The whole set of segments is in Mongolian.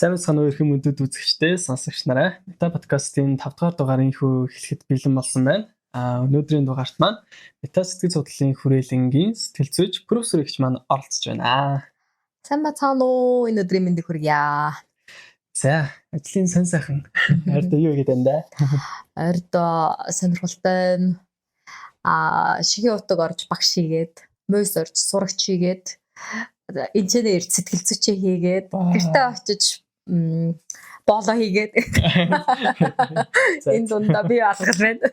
Сайн мэцхан өрхөн мөндөд үзэгчтэй сонсогч нараа. Мета подкастын 5 дахь дугаарын хөө эхлэхэд бэлэн болсон байна. Өнөөдрийн дугаарт маань Мета сэтгэл судлалын хүрээлэнгийн сэтгэл зүйч профессор эгч маань оролцож байна. Сайн бацаана уу? Энэ өдрийн мэндийг хүргье. За, ажлын сан сайхан. Ордоо юу гэдэг юм да? Ордоо сонирхолтой. Шигийн утаг орж багш хийгээд, мөс орж сурагч хийгээд, инженеэр сэтгэл зүйчээ хийгээд, гэртээ очиж боолоо хийгээд. Энэ дундаа би алгал байна.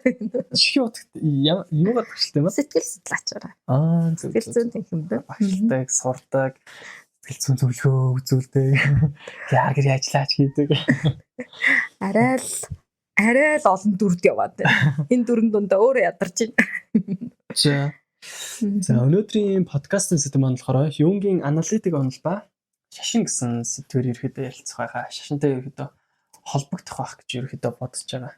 Шигийн утагт юугаар багшилтай юм бэ? Сэтгэл судлаачаараа. Сэтгэл зүйн тэнхимтэй. Багшилтай сурдаг. Сэтгэл зүйн зөвлөгөө үзүүлдэг. Яар гэр ажиллаач хийдэг. Арай л олон дүрд яваад байна. Энэ дүрэн дундаа өөрөө ядарч байна. За өнөөдрийн подкастын сэдэв маань болохоор Юнгийн аналитик онол ба шашин гэсэн сэдвээр ерөөдөө ярилцах байгаа. Шашинтай ерөөдөө холбогдох байх гэж ерөөдөө бодож байгаа.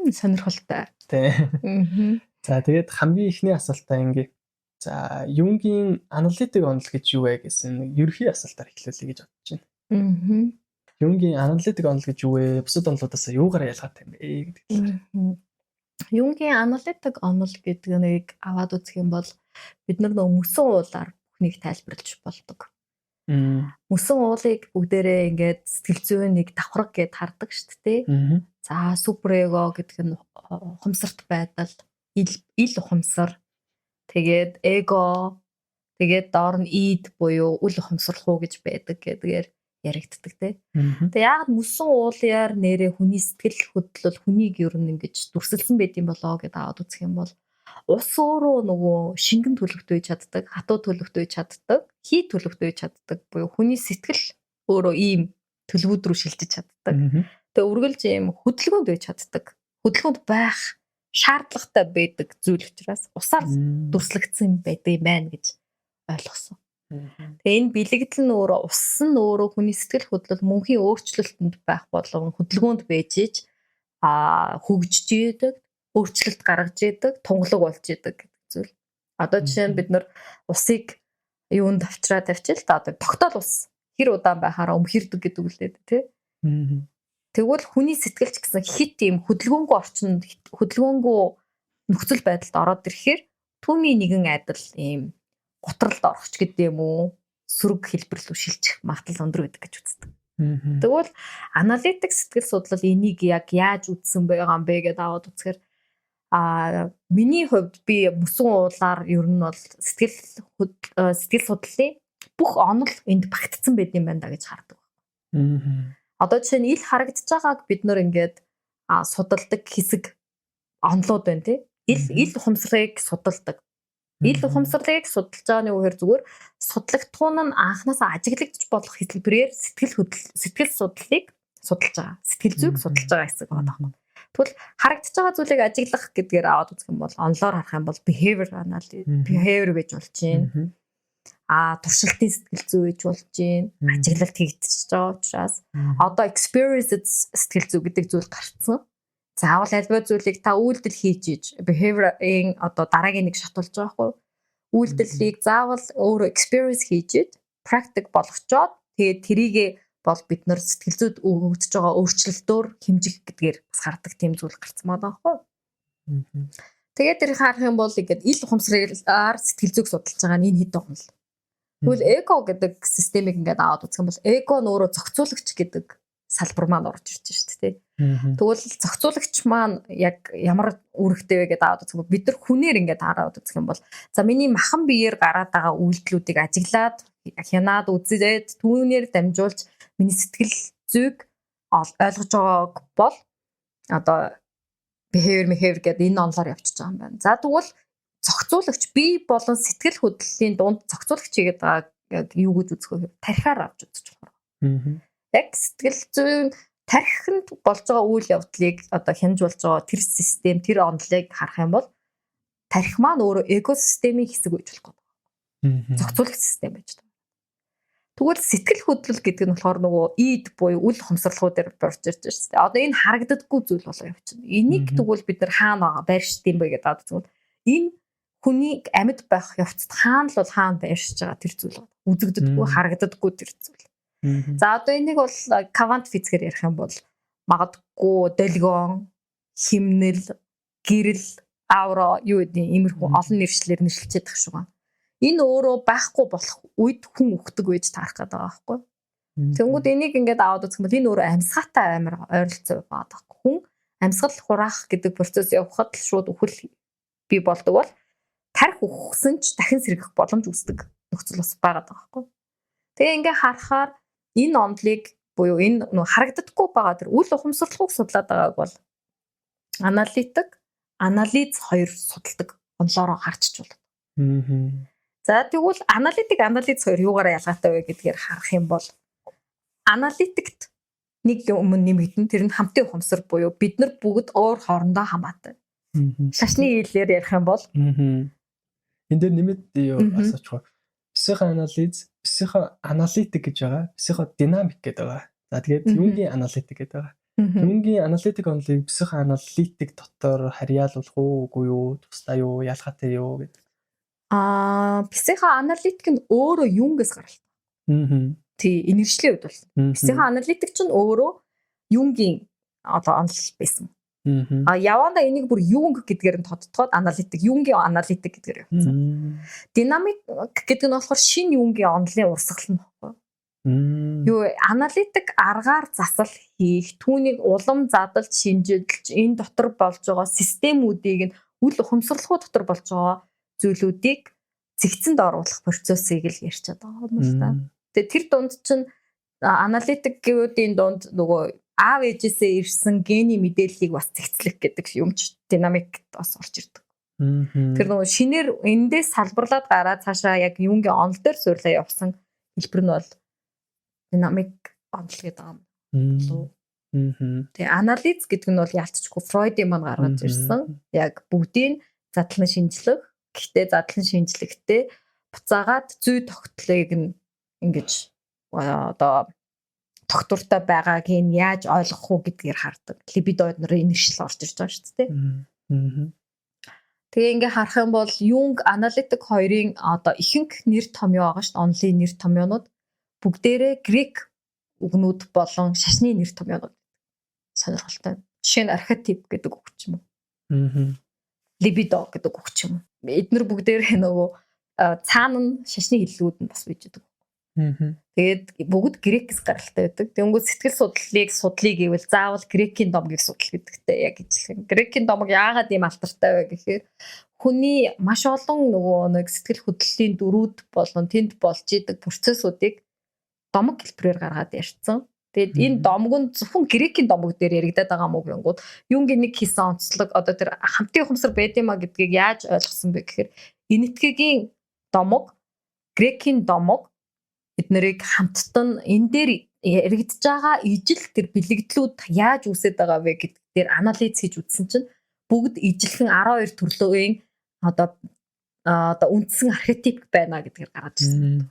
Сонирхолтой. Тий. За тэгээд хамгийн ихний асуултаа ингээ. За Юнгийн аналитик онол гэж юу вэ гэсэн ерөнхий асуултаар эхлүүлье гэж бодож байна. Юнгийн аналитик онол гэж юу вэ? Бусад онолуудаас юугаар ялгаатай юм бэ гэдэг талаар. Юнгийн аналитик онол гэдэг нэг аваад үзэх юм бол бид нар нөө мөсөн уулаар бүхнийг тайлбарлаж болдог. Мөсөн уулыг бүгдээрээ ингээд сэтгэл зүйн нэг давхраг гэд хардаг шүү дээ. За суперэго гэдэг нь ухамсарт байдал, ил ухамсар. Тэгээд эго, тэгээд доор нь ид буюу үл ухамсарлах уу гэж байдаг гэдгээр яригддаг тий. Тэгээ яг мөсөн уулаар нэрээ хүний сэтгэл хөдлөл хүнийг ер нь ингэж дүрсэлсэн байт юм болоо гэдээ аваад үзэх юм бол ус өөрөө нөгөө шингэн төлөвтөж чаддаг, хатуу төлөвтөж чаддаг, хий төлөвтөж чаддаг буюу хүний сэтгэл өөрөө ийм төлөвүүд рүү шилжиж чаддаг. Тэгээ үргэлж ийм хөдөлгөөнд байж чаддаг. Хөдөлгөөнд байх шаардлагатай байдаг зүйл учраас усаар дүрслэгдсэн байдаг юм байна гэж ойлгосон. Тэгээ энэ бэлэгдэл нь өөрөө ус нь өөрөө хүний сэтгэл хөдлөл мөнхийн өөрчлөлтөнд байх болгон хөдөлгөөнд байж иж хөгжиж идэг, өөрчлөлт гаргаж идэг, тунгалаг болж идэг гэдэг зүйл. Одоо жишээ нь бид нар усыг юунд авчраад тавьчих л та одоо тогтоол ус хэр удаан байхаараа өмхирдэг гэдэг үлдээд тий. Тэгвэл хүний сэтгэлч гэсэн хит ийм хөдөлгөөнгүй орчинд хөдөлгөөнгүй нөхцөл байдалд ороод ирэхээр түүний нэгэн адил ийм гутралд орохч гэдэг юм уу сөрөг хэлбэрлүү шилжих магадлал өндөр байдаг гэж үздэг. Тэгвэл аналитик сэтгэл судлал энийг яг яаж үзсэн байгаа юм бэ гэдээ аваад үзэхээр миний хувьд би мөсөн уулаар ер нь бол сэтгэл судлалын бүх онол энд багтцсан байт юм байна да гэж хардаг. Одоо жишээ нь ил харагдаж байгааг бид нар ингээд судалдаг хэсэг онолууд байна тий. Ил ухамсарыг судалдаг. Ил ухамсарлыг судалж байгаа нь үгээр зүгээр судлагтгуун нь анханасаа ажиглагдчих болох хэлбэрээр сэтгэл судлалыг судалж байгаа. Сэтгэл зүйг судалж байгаа хэсэг байна. Тэгвэл харагдаж байгаа зүйлийг ажиглах гэдгээр аваад үзэх юм бол онлоор харах юм бол behavior гэж болж байна. Туршилтын сэтгэл зүй гэж болж байна. Ажиглалт хийгдчихэж байгаа учраас одоо experience сэтгэл зүй гэдэг зүйл гарцсан. Заавал альва зүйлийг та үйлдэл хийж иж behavior-ийн одоо дараагийн нэг шат болж байгаа хгүй. Үйлдэлийг заавал өөрөө experience хийж иж practice болгочоод тэгээд тэрийгээ бол бид нар сэтгэл зүйд өгөгдөж байгаа өөрчлөлтөөр хэмжих гэдгээр бас хардаг тийм зүйл гарцсан байгаа хгүй. Тэгээд тэрийг харах юм бол ингээд ил ухамсараар сэтгэл зүйг судалж байгаа нь энэ хэд онол. Тэгвэл эго гэдэг системийг ингээд аваад үзэх юм бол эго нь өөрөө зохицуулагч гэдэг салбар маань орж ирж байна шүү дээ. Тэгвэл зохицуулагч маань яг ямар үүрэгтэй вэ гэдээ аваад үзэх юм бол бид нар хүнээр ингээд хараад үзэх юм бол за миний махан биеэр гараад байгаа үйлдэлүүдийг ажиглаад хянаад үзээд түүнээр дамжуулж миний сэтгэл зүйг ойлгож байгааг бол одоо behavior гэдэг энэ онлоор явчихж байгаа юм байна. За тэгвэл зохицуулагч бие болон сэтгэл хөдлөлийн дунд зохицуулагч хийгээд байгаа юу гэж үзэх вэ? Тархиар авч үзэж байгаа. Яг сэтгэл зүйн тархинд болж байгаа үйл явдлыг одоо хянаж болж байгаа тэр систем, тэр онолыг харах юм бол тархи маань өөрөө экосистемийн хэсэг байж болох гэдэг. Зохицуулагч систем байж байгаа. Тэгвэл сэтгэл хөдлөл гэдэг нь болохоор нөгөө ид буюу үл ухамсарлахууд дээр борж ирж байна шүү дээ. Одоо энэ харагддаггүй зүйл болоо явчихна. Энийг тэгвэл бид нар хаана байршд юм бэ гэдэг аваад үзвэл энэ хүний амьд байх явцад хаана л бол хаана байршиж байгаа тэр зүйл үзэгддэггүй, харагддаггүй тэр зүйл. За одоо энийг бол квант физикээр ярих юм бол магадгүй долгион, химнэл, гэрэл, аура юу гэдэг иймэрхүү олон нэршлэлээр нэрлэлцээд тах шиг байна. Энэ өөрөө байхгүй болох үед хүн өгдөг байж таарах гэдэг байгаа байхгүй. Тэнгүүд энийг ингээд аваад үзэх юм бол энэ өөрөө амьсгалтай амар ойролцоо байгаа байхгүй. Хүн амьсгал хураах гэдэг процесс явахад л шууд үхэл бий болдог бол тарих өгсөн ч дахин сэргэх боломж үүсдэг нөхцөл бас байгаа байхгүй. Тэгээ ингээ харахаар энэ онолыг буюу энэ харагддаггүй байгаа тэр үл ухамсарлахыг судлаад байгааг бол анализ хоёр судалдаг онолоороо харчиж болно. За тэгвэл анализ хоёр юугаараа ялгаатай вэ гэдгээр харах юм бол аналитикт нэг юм нэмэгдэн тэр нь хамтын ухамсар буюу бид нар бүгд өөр хоорондоо хамаатай. Шашны хэлээр ярих юм бол энэ дээр нэмээд юу асууж байгаа. Психоаналитик гэж байгаа. Психодинамик гэдэг байгаа. За тэгээд Юнгийн аналитик гэдэг байгаа. Юнгийн аналитик онолыг психоаналитик дотор харьяалуулах уугүй юу, тусдаа юу, ялгаатай юу гэдэг. Психоаналитик нь өөрөө Юнгээс гаралтай. Тий, энэршлийн үед бол. Психоаналитик ч нь өөрөө Юнгийн онол байсан. Яванда энийг бүр Юнг гэдгээр нь тодтогоод аналитик, Юнгийн аналитик гэдгээр явуулсан. Динамик гэдэг нь болохоор шинэ Юнгийн онолын урсгал нь баггүй. Юу аналитик аргаар засал хийх, түүнийг улам задлж, шинжилж, энэ дотор болж байгаа системүүдийг нь үл ухамсарлахуу дотор болж байгаа зүйлүүдийг зэгцэнд оруулах процессыг л ярьж байгаа юм л та. Тэгээ тэр дунд чинь аналитик гэвүүдийн дунд нөгөө аав ээжээсээ ирсэн гений мэдээллийг бас зэгцлэх гэдэг юмч динамик бас орж ирдэг. Тэр нөгөө шинээр эндээс салбарлаад гараад цаашаа яг Юнгийн онол дээр суйрлаа явсан хэлбэр нь бол динамик онол гэдэг юм. Тэгээ анализ гэдэг нь бол ялцчихгүй Фройдын маань гаргаж ирсэн. Яг бүгдийг задлан шинжлэх. Гэхдээ задлан шинжлэхдээ буцаагаад зүй тогтлыг нь ингэж одоо тогтвортой байгааг нь яаж ойлгох уу гэдгээр хардаг. Либидо нарын нэршил орж ирж байгаа шүү дээ. Тэгээ ингээ харах юм бол Юнг аналитик хоёрын одоо ихэнх нэр томьёо байгаа шүү дээ. Онолын нэр томьёонууд бүгдээрээ грек үгнүүд болон шашны нэр томьёонууд сонирхолтой. Жишээ нь архетип гэдэг үг ч юм уу. Либидо гэдэг үг ч юм уу. Эднэр бүгдээрээ нөгөө цаана нь шашны хэллүүд нь бас бийж байгаа. Тэгээд бүгд грекээс гаралтай байдаг. Тэнгүүд сэтгэл судлыг гэвэл заавал грекийн домгийг судал гэдэгтэй яг ижилхэн. Грекийн домог яагаад ийм алдартай вэ гэхээр хүний маш олон нөгөө нэг сэтгэл хөдлөлийн дөрүүд болон тэнд болж идэг процессуудыг домог хэлбэрээр гаргаад ярьсан. Тэгээд энэ домог нь зөвхөн грекийн домог дээр яригадаад байгаа мó гэнгүүт Юнгийн нэг хийсэн онцлог одоо тэр хамтын ухамсар байд юмаа гэдгийг яаж ойлгосон бэ гэхээр энэтхэгийн домог, грекийн домог эднэрийг хамттан энэ дээр яригдж байгаа ижил тэр бэлэгдлүүд яаж үүсэж байгаа вэ гэдэг дээр анализ хийж үзсэн чинь бүгд ижилхэн 12 төрлөөгийн одоо үндсэн архетип байна гэдгээр гаргаж ирсэн.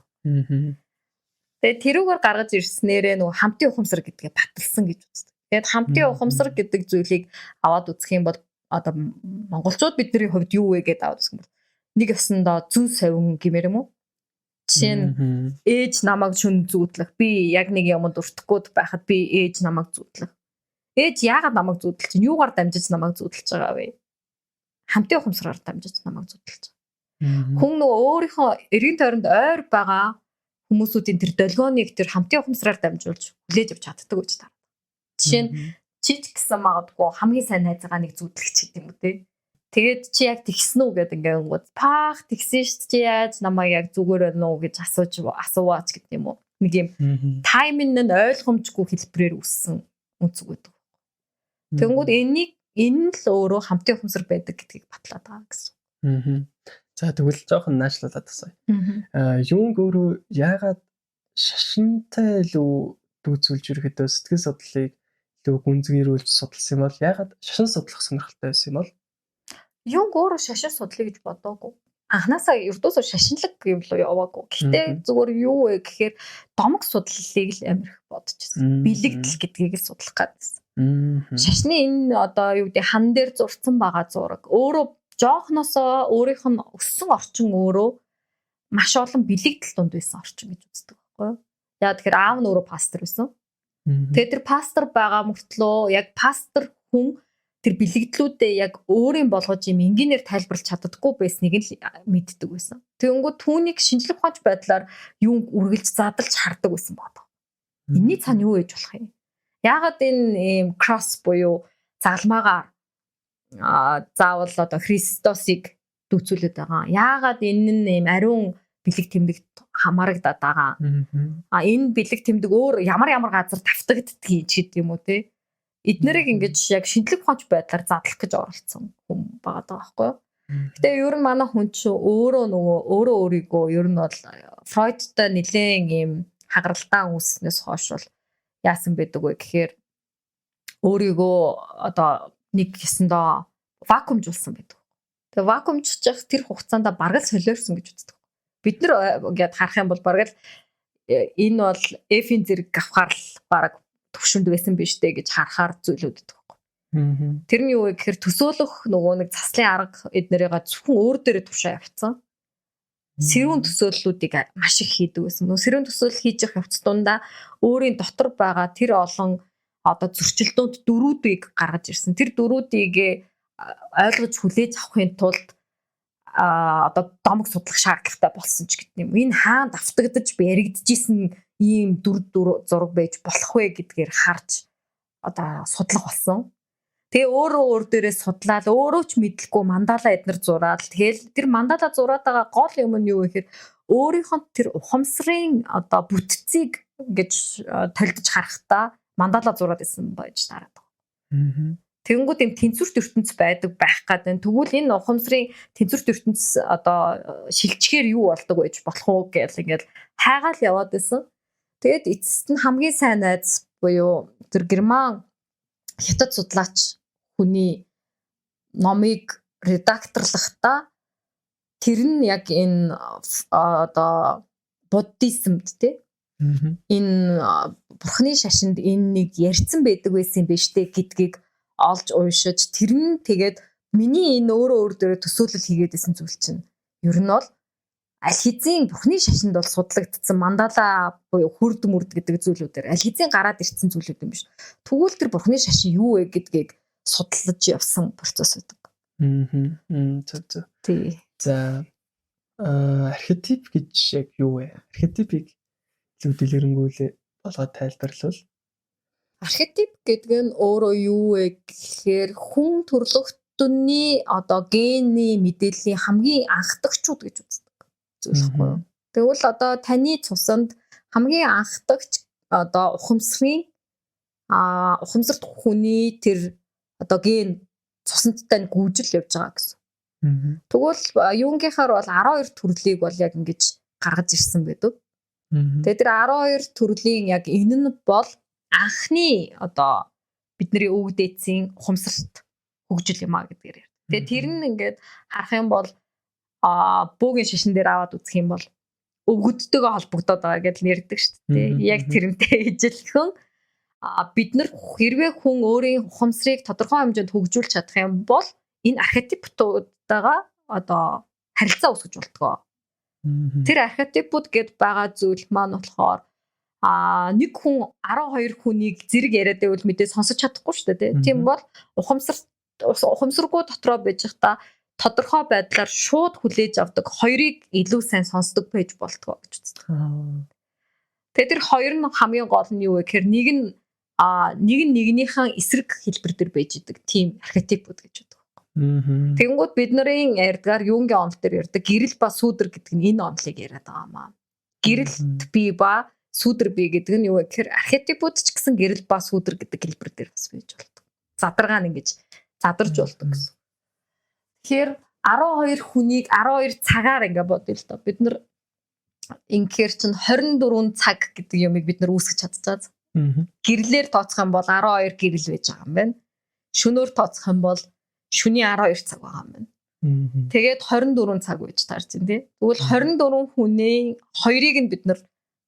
Тэгээд тэрүүгээр гаргаж ирснээрээ нөгөө хамтын ухамсар гэдгээ баталсан гэж үздэг. Тэгээд хамтын ухамсар гэдэг зүйлийг аваад үзэх юм бол одоо монголчууд бидний хувьд юу вэ гэдээ аваад үзэх юм бол нэг ёсондоо зүн совин гэмээр юм уу? Жишээ нь ээж намайг шүн зүүдлэх. Би яг нэг юмд өртөхгүй байхад би ээж намайг зүүдлэх. Ээж яагаад намайг зүүдлж чинь? Юугаар дамжиж намайг зүүдлж байгаа вэ? Хамтын ухамсараар дамжиж намайг зүүдлж байгаа. Хүн нөгөө өөрийнхөө эргэн тойронд ойр байгаа хүмүүсүүдийн тэр долгионыг тэр хамтын ухамсараар дамжуулж хүлээж авч чаддаг гэж таа. Жишээ нь чи гэсэн магадгүй хамгийн сайн найзгаа нэг зүүдлэх гэдэг юм үү те. Тэгээд чи яг тэгсэн үү гэдэг ингээд паах тэгсэн шүү дээ чи яаж намайг яг зүгээр байна уу гэж асууаач гэдэг юм уу. Нэг юм тайминг нь ойлгомжгүй хэлбэрээр үссэн үнцэг байдаг. Тэнгүүд энэ л өөрөө хамтын ухамсар байдаг гэдгийг батлаад байгаа гэсэн. За тэгвэл жоохон наашлуулаад тасаа. Юнг өөрөө яагаад шашинтай илүү дүүцүүлж ирэхдээ сэтгэл судлалыг илүү гүнзгийрүүлж судалсан юм бол яагаад шашин судлах сонирхолтой байсан юм бол? Юнг өөрөө шашин судлыг гэж бодоогүй. Анханасаа ердөөсөө шашинлаг юм л яваагүй. Гэхдээ зүгээр юу вэ гэхээр домог судлалыг л амирх бодчихсон. Бэлэгдэл гэдгийг л судлах гэсэн. Шашны энэ одоо юу гэдэг хан дээр зурцсан байгаа зураг өөрөө жоохносоо өөрийнх нь өссөн орчин өөрөө маш олон бэлэгдэл дунд байсан орчин гэж үздэг байхгүй юу? Яа тэгэхээр аав нь өөрөө пастор байсан. Тэгээд тэр пастор байгаа мөртлөө яг пастор хүн тэр бэлэгдлүүдээ яг өөрийн болгож юм энгийнээр тайлбарлаж чаддаггүй байсныг л мэддэг байсан. Тэгэнгүүт түүнийг шинжлэх ухаанч байдлаар юм үргэлж задлж хардаг байсан бод. Энийний цаана юу ээж болох юм? Яагаад энэ кросс буюу загалмаагаар заавал одоо Христосыг дүүцүүлээд байгаа. Яагаад энэ нь ариун бэлэг тэмдэгт хамаарагдаад байгаа. Энэ бэлэг тэмдэг өөр ямар газар тавтагддгийг ч гэдэг юм уу те. Эднэрийг ингэж яг шинжлэх ухаанч байдлаар задлах гэж оролцсон хүн байгаа байхгүй юу? Гэтэ ер нь манай хүн чинь өөрийгөө ер нь бол Фройдтай нэлээд ийм хагаралтай үүснээс хойш бол яасан байдаг вэ гэхээр өөрийгөө одоо нэг гэсэндээ вакуумжуулсан байдаг. Тэгээ вакуумжчих тэр хугацаанд бараг л солиорсон гэж үздэг. Бид нар ингээд харах юм бол бараг л энэ бол F-ийн зэрэг авахаар л бараг төвшөнд байсан биш дээ гэж харахаар зүйлүүд байдаг. Тэр нь юу вэ гэхээр төсөөлөх нөгөө нэг заслын арга эднэрийгээ зөвхөн өөр дээрээ тушаа явцсан. Сэрүүн төсөөллүүдийг маш их хийдэг байсан. Нөгөө сэрүүн төсөөлөл хийж явах явц дундаа өөрийн дотор байгаа тэр олон одоо зөрчилдөөнд дөрүүдийг гаргаж ирсэн. Тэр дөрүүдийг ойлгож хүлээж авахын тулд одоо домог судлах шаардлагатай болсон ч гэдэг юм. Энэ хаанд автагдаж яригдчихсэн ийм дүр зураг байж болох вэ гэдгээр харж одоо судлах болсон. Тэгээ өөр дээрээ судлаад өөрөө ч мэдлэхгүй мандала эднэр зураад тэгэл тэр мандала зураад байгаа гол юм нь юу вэ гэхээр өөрийнхөө тэр ухамсарын одоо бүтцийг гэж толдож харахтаа мандала зураад исэн байж тараад байгаа. Тэгэнгүүт юм тэнцвэрт ертөнц байдаг байх гэдэг. Тэгвэл энэ ухамсарын тэнцвэрт ертөнц одоо шилжчихээр юу болдог байж болох уу гэж ингээд хайгаал яваад байсан. Тэгээд эцэст нь хамгийн сайн найз буюу тэр герман хятад судлаач хүний номыг редакторлахдаа тэр нь яг энэ одоо буддизмд тий энэ бурхны шашинд энэ нэг ярьсан байдаг байсан юм биш үү гэдгийг олж уушиж тэр нь тэгээд миний энэ өөр дээрээ төсөөлөл хийгээдсэн зүйл чинь ер нь бол аль хэзээ бурхны шашинд бол судлагдсан мандала буюу хүрд мөрд гэдэг зүйлүүдээр аль хэзээ гараад ирсэн зүйлүүд юм биш. Тэгвэл тэр бурхны шашин юу вэ гэдгийг судалж явсан процесс байдаг. Зөв. Тий. За архетип гэж яг юу вэ? Архетипийг дэлгэрэнгүүлээ болгоод тайлбарлавал архетип гэдэг нь өөрөө юу вэ гэхээр хүн төрлөختний одоо гений мэдээллийн хамгийн анхдагчуд гэж үздэг зүйл байхгүй юу. Тэгвэл одоо таны цусанд хамгийн анхдагч одоо ухамсарт хүний тэр одоо ген цусандтай гүйжил явж байгаа гэсэн. Тэгвэл юунгийнхаар бол 12 төрлийг бол яг ингэж гаргаж ирсэн байдаг. Тэгээд тэр 12 төрлийн яг энэ нь бол анхны одоо бидний өвөг дээдсийн ухамсарт хөгжил юм а гэдгээр. Тэгээд тэр нь ингээд харах юм бол бөөгийн шашин дээр аваад үзэх юм бол өвгөддөөгөө холбогдоод байгаа гэж нэрдэг шүү дээ. Яг тэрнтэй ижилхэн бид нар хэрвээ хүн өөрийн ухамсарыг тодорхой хэмжээнд хөгжүүлж чадах юм бол энэ архетиптуудаа одоо харилцаа үүсгэж болтгоо. Тэр архетипууд гэд байгаа зүйл маань болохоор нэг хүн 12 хүнийг зэрэг яриад байвал мэдээ сонсож чадахгүй шүү дээ. Тийм бол ухамсаргүй дотроо байж та тодорхой байдлаар шууд хүлээж авдаг хоёрыг илүү сайн сонсдог байж болтгоо гэж үздэг. Тэгээд тэр хоёр нь хамгийн гол нь юу вэ гэхээр нэг нь нэгнийхэн эсрэг хэлбэр дээр байж идэг тийм архетипууд гэж байдаг. Тэгэнгүүт бидний ярьдгаар юунгийн онол дээр ярьдаг гэрэл ба сүүдэр гэдэг нь энэ онолыг яриад байгаа маа. Гэрэлт бий ба сүүдэр бий гэдэг нь юу вэ гэхээр архетипууд ч гэсэн гэрэл ба сүүдэр гэдэг хэлбэр дээр бас байж болдог. Задаргаа нь ингэж задарж болдог гэсэн. Тэгэхээр 12 хүнийг 12 цагаар ингээ бодъё л доо. Бид нар ингээр чинь 24 цаг гэдэг юмыг бид нар үүсгэж чадчихаа. Гэрлээр тооцох юм бол 12 гэрэл байж байгаа юм байна. Шөнөөр тооцох юм бол шөнийн 12 цаг байгаа юм байна. Тэгээд 24 цаг байж таарч байна тий. Тэгвэл 24 хүний хоёрыг нь бид нар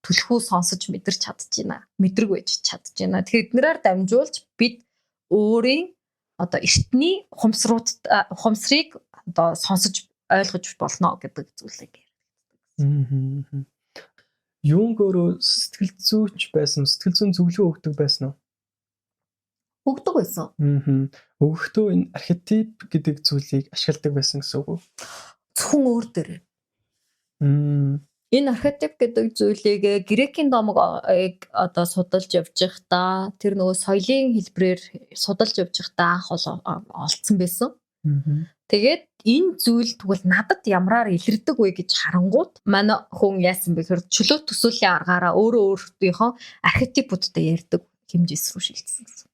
түлхүү сонсож мэдэрч чадчихна. Мэдрэг байж чадчихна. Тэднэрээр дамжуулж бид өөрийн одоо эртний ухамсарыг одоо сонсож ойлгож болно гэдэг зүйлийг ярьдаг. Юнг өөрөө сэтгэл зүйч байсан, сэтгэл зүйн зөвлөгөө өгдөг байсан уу? Өгдөг байсан. Өгөхдөө энэ архетип гэдэг зүйлийг ашигладаг байсан гэсэн үг үү? Зөвхөн өөр дээр. Энэ архетип гэдэг зүйлийг грекийн номыг одоо судалж явж байхдаа тэр нөгөө соёлын хэлбэрээр судалж явж байхдаа анх олцсон байсан. Тэгээд энэ зүйл тэгвэл надад ямраар илэрдэг вэ гэж харангуут манай хүн яасан бэ гэхээр чөлөө төсөөлийн аргаараа өөрийнхөө архетипуудтай ярьдаг хэмжээс рүү шилжсэн гэсэн.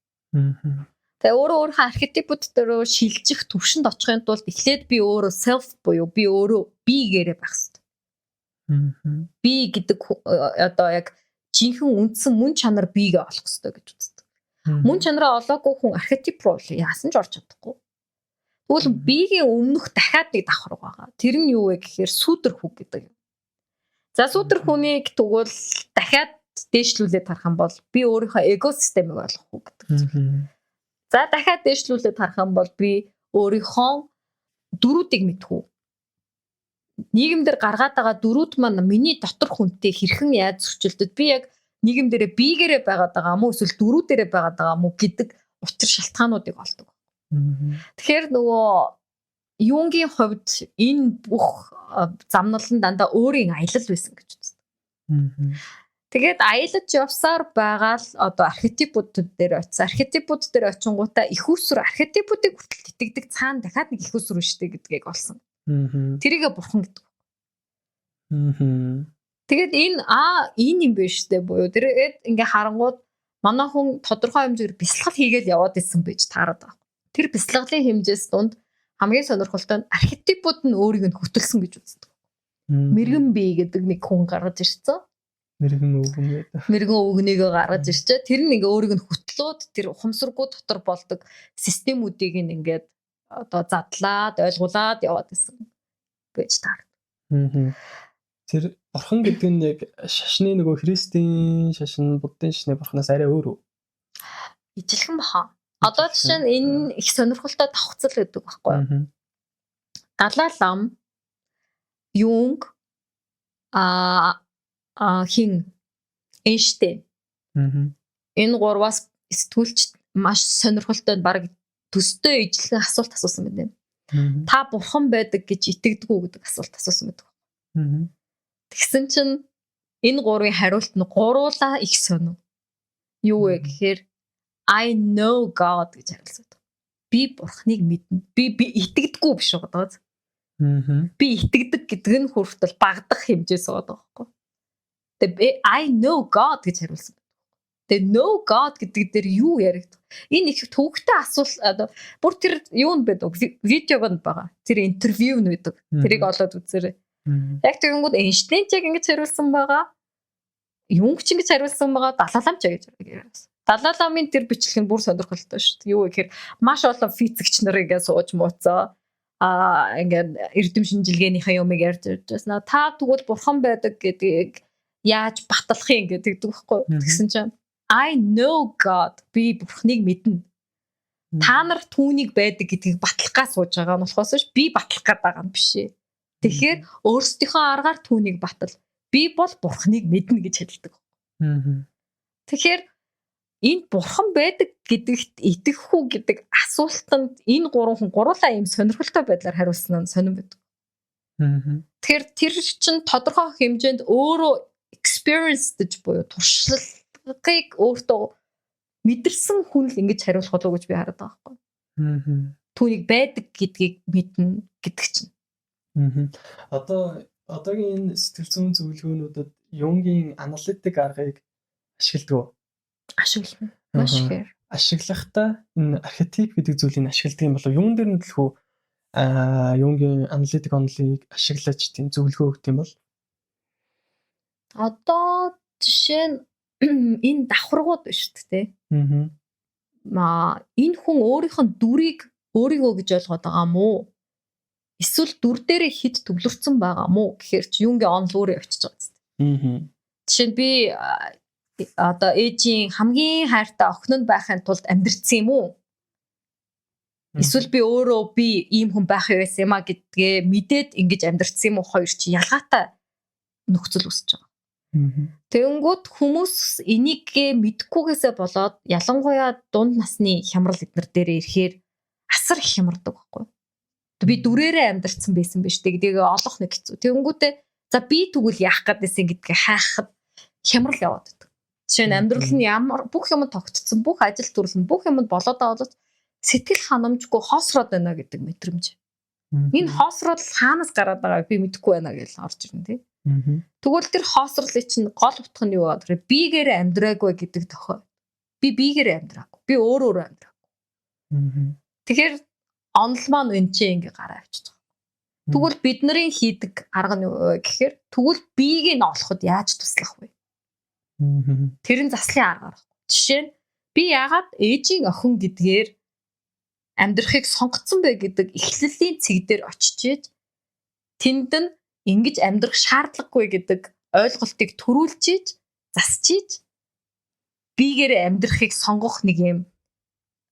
Тэгээ өөрийнхөө архетипууд дээр шилжих төвшөнд очихын тулд эхлээд би өөрөө self буюу би өөрөө бигээрээ байх хэрэгтэй. Би гэдэг одоо яг жинхэнэ үндсэн мөн чанар бигээ олох хэрэгтэй гэж үздэг. Мөн чанараа олоогүй хүн архетип руу яасан ч орж чадахгүй. Тэгвэл бигийн өмнөх дахиад нэг давхар байгаа. Тэр нь юу вэ гэхээр сүүдэр хүүг гэдэг юм. За сүүдэр хүнийг тэгвэл дахиад дээшлүүлээд харах юм бол би өөрийнхөө экосистемийг ойлгох уу гэдэг зүйл. За дахиад дээшлүүлээд харах юм бол би өөрийнхөө дөрүүдийг мэдэх үү. Нийгэмдэр гаргаад байгаа дөрүүд маань миний дотор хүнтэй хэрхэн яаж зөрчилдөд би яг нийгэмдэрээ бигээрээ байгаад байгаа мó эсвэл дөрүүдэрээ байгаад байгаа мó гэдэг учир шалтгаануудыг олдог. Тэгэхээр нөгөө Юнгийн хувьд энэ бүх замнал нь дандаа өөрийн аялал байсан гэж үздэг. Тэгээд аялаж явсаар байгаа л одоо архетипууд дээр очисан. Архетипууд дээр очингуудаа их усүр архетипуудыг хүртэл итгэдэг цаана дахиад нэг их усүр штэ гэдгийг олсон. Тэрийгэ бурхан гэдэг. Тэгээд энэ юм биш үү буюу тэгээд ингээ харангууд манай хүн тодорхой хэмжээгээр бясалгал хийгээл яваад исэн байж таарад байгаа. Тэр бясалгалын хэмжээс дунд хамгийн сонирхолтой нь архетипууд нь өөрийг нь хөтөлсөн гэж үздэг. Мэргэн бие гэдэг нэг хүн гаргаж ирсэн. Мэргэн өвгнийг гаргаж ирчээ. Тэр нь ингээ өөрийг нь хөтлөөд тэр ухамсаргүй дотор болдог системүүдийг ингээд одоо задлаад ойлгуулад яваад исэн гэж таард. Тэр бурхан гэдэг нь яг шашны нөгөө христийн шашин, буддын шашны бурханаас арай өөр үү? Ижилхэн баха. Одоо жишээ нь энэ их сонирхолтой давхцал гэдэг байхгүй юу? Далай лам, Юнг, Эйнштейн. Энэ гурваас сэтгүүлч маш сонирхолтой баг төстэй ижилхэн асуулт асуусан байна. Та бурхан байдаг гэж итгэдэг үү гэдэг асуулт асуусан байдаг. Тэгсэн чинь энэ гурвын хариулт нь гуруула их сонир. Юу вэ гэхээр I know God гэж хариулсан. Би бурхныг мэднэ. Би итгэдэггүй биш байгаа. Би итгэдэг гэдэг нь хүртэл багдах хэмжээс байгаа байхгүй. Тэгээ I know God гэж хариулсан. Тэгээ know God гэдэг дээр юу яригдав? Энэ их төвөгтэй асуулт бүр тэр юу нь байдаг? Видеог нь байгаа. Тэр интервью нь байдаг. Тэрийг олоод үзээрэй. Яг тэгэнгүүт Эйнштейн ч яг ингэж хариулсан байгаа. Юнг ч ингэж хариулсан байгаа. Далай лам ч гэж хариулсан. Далай ламын тэр бичлэг нь бүр сонирхолтой шүү дээ. Юу гэхээр маш олон физикч нар ингэ сууж мууцаа ингээд эрдэм шинжилгээнийхээ юмыг ярьж байсан. Та тэгвэл бурхан байдаг гэдгийг яаж батлах юм гэдэг байхгүй. Тэгсэн чинь I know God. Би бурхныг мэднэ. Та нар түүнийг байдаг гэдгийг батлахгаа сууж байгаа нь болохоос биш би батлах гээд байгаа юм биш ээ. Тэгэхээр өөрсдийнхөө аргаар түүнийг батал. Би бол бурхныг мэднэ гэж хэлдэг. Тэгэхээр энэ бурхан байдаг гэдэгт итгэх үү гэдэг асуултанд энэ гурван хүн гурлаа ийм сонирхолтой байдлаар хариулсан нь сонирн байдаг. Тэгэхээр тэр чинь тодорхой хэмжээнд өөрөө experience гэж буюу туршлагыг өөртөө мэдэрсэн хүн л ингэж хариулах болов уу гэж би хараад байгаа байхгүй. Түүнийг байдаг гэдгийг мэднэ гэдэг чинь. Одоогийн энэ сэтгэл зүйн зөвлөгөөнүүдэд Юнгийн аналитик аргыг ашигладаг. Ашиглана. Маш ихээр. Ашиглахдаа энэ архетип гэдэг зүйлийг ашигладаг юм болов юун дээр нь төлхөө Юнгийн аналитик онолыг ашиглаж тийм зөвлөгөө өгд юм бол одоо жишээ нь энэ давхаргууд биш үү те. Энэ хүн өөрийнх нь дүрийг өөрийгөө гэж ойлгоод байгаа мó? Эсвэл дүр дээрээ хид төвлөрсөн байгаа мó гэхээр чи Юнгийн онол өөрөө очиж байгаа зү. Жишээ нь би одоо ээжийн хамгийн хайртай охин нь байхын тулд амьдрцсан юм уу? Эсвэл би өөрөө ийм хүн байх байсан юм а гэдгээ мэдээд ингэж амьдрцсан юм уу? Хоёр чи ялгаатай нөхцөл үүсэж байгаа. Тэгэнгүүт хүмүүс энийг мэдхгүйгээсээ болоод ялангуяа дунд насны хямрал эднэр дээр ирэхээр асар их хямардаг байхгүй. Би дүрээрээ амьдарсан байсан биз дээ. Тэгээ олох нэг хэцүү. Тэгэнгүүтээ за би тэгвэл яах гэдээсээ гэдгээ хайхад хямрал яваад байдаг. Жишээ нь амьдрал нь ямар бүх юм тогтцсон, бүх ажил төрөл нь бүх юм болоод аваад сэтгэл ханамжгүй хоосроод байна гэдэг мэдрэмж. Энэ хоосрол хаанаас гараад байгааг би мэдэхгүй байна гэж орж ирнэ тий. Тэгвэл тэр хоосрлыг чинь гол утга нь юу вэ гэхээр бигээр амьдраагүй гэдэг тохиол. Би бигээр амьдраагүй. Би өөрөө амьдраагүй. Тэгэхээр онол маань энэ чинь ингээ гараа авчиж байгаа. Тэгвэл бидний хийдэг арга нь юу вэ гэхээр тэгвэл биеийг нь олоход яаж туслах вэ? Тэр нь заслын арга. Жишээ нь би яагаад ээжийн охин гэдгээр амьдрахыг сонгоцсон бэ гэдэг эхлэлийн цэг дээр очиж тэнд нь ингэж амьдрах шаардлагагүй гэдэг ойлголтыг төрүүлж засчиж биегээр амьдрахыг сонгох нэг юм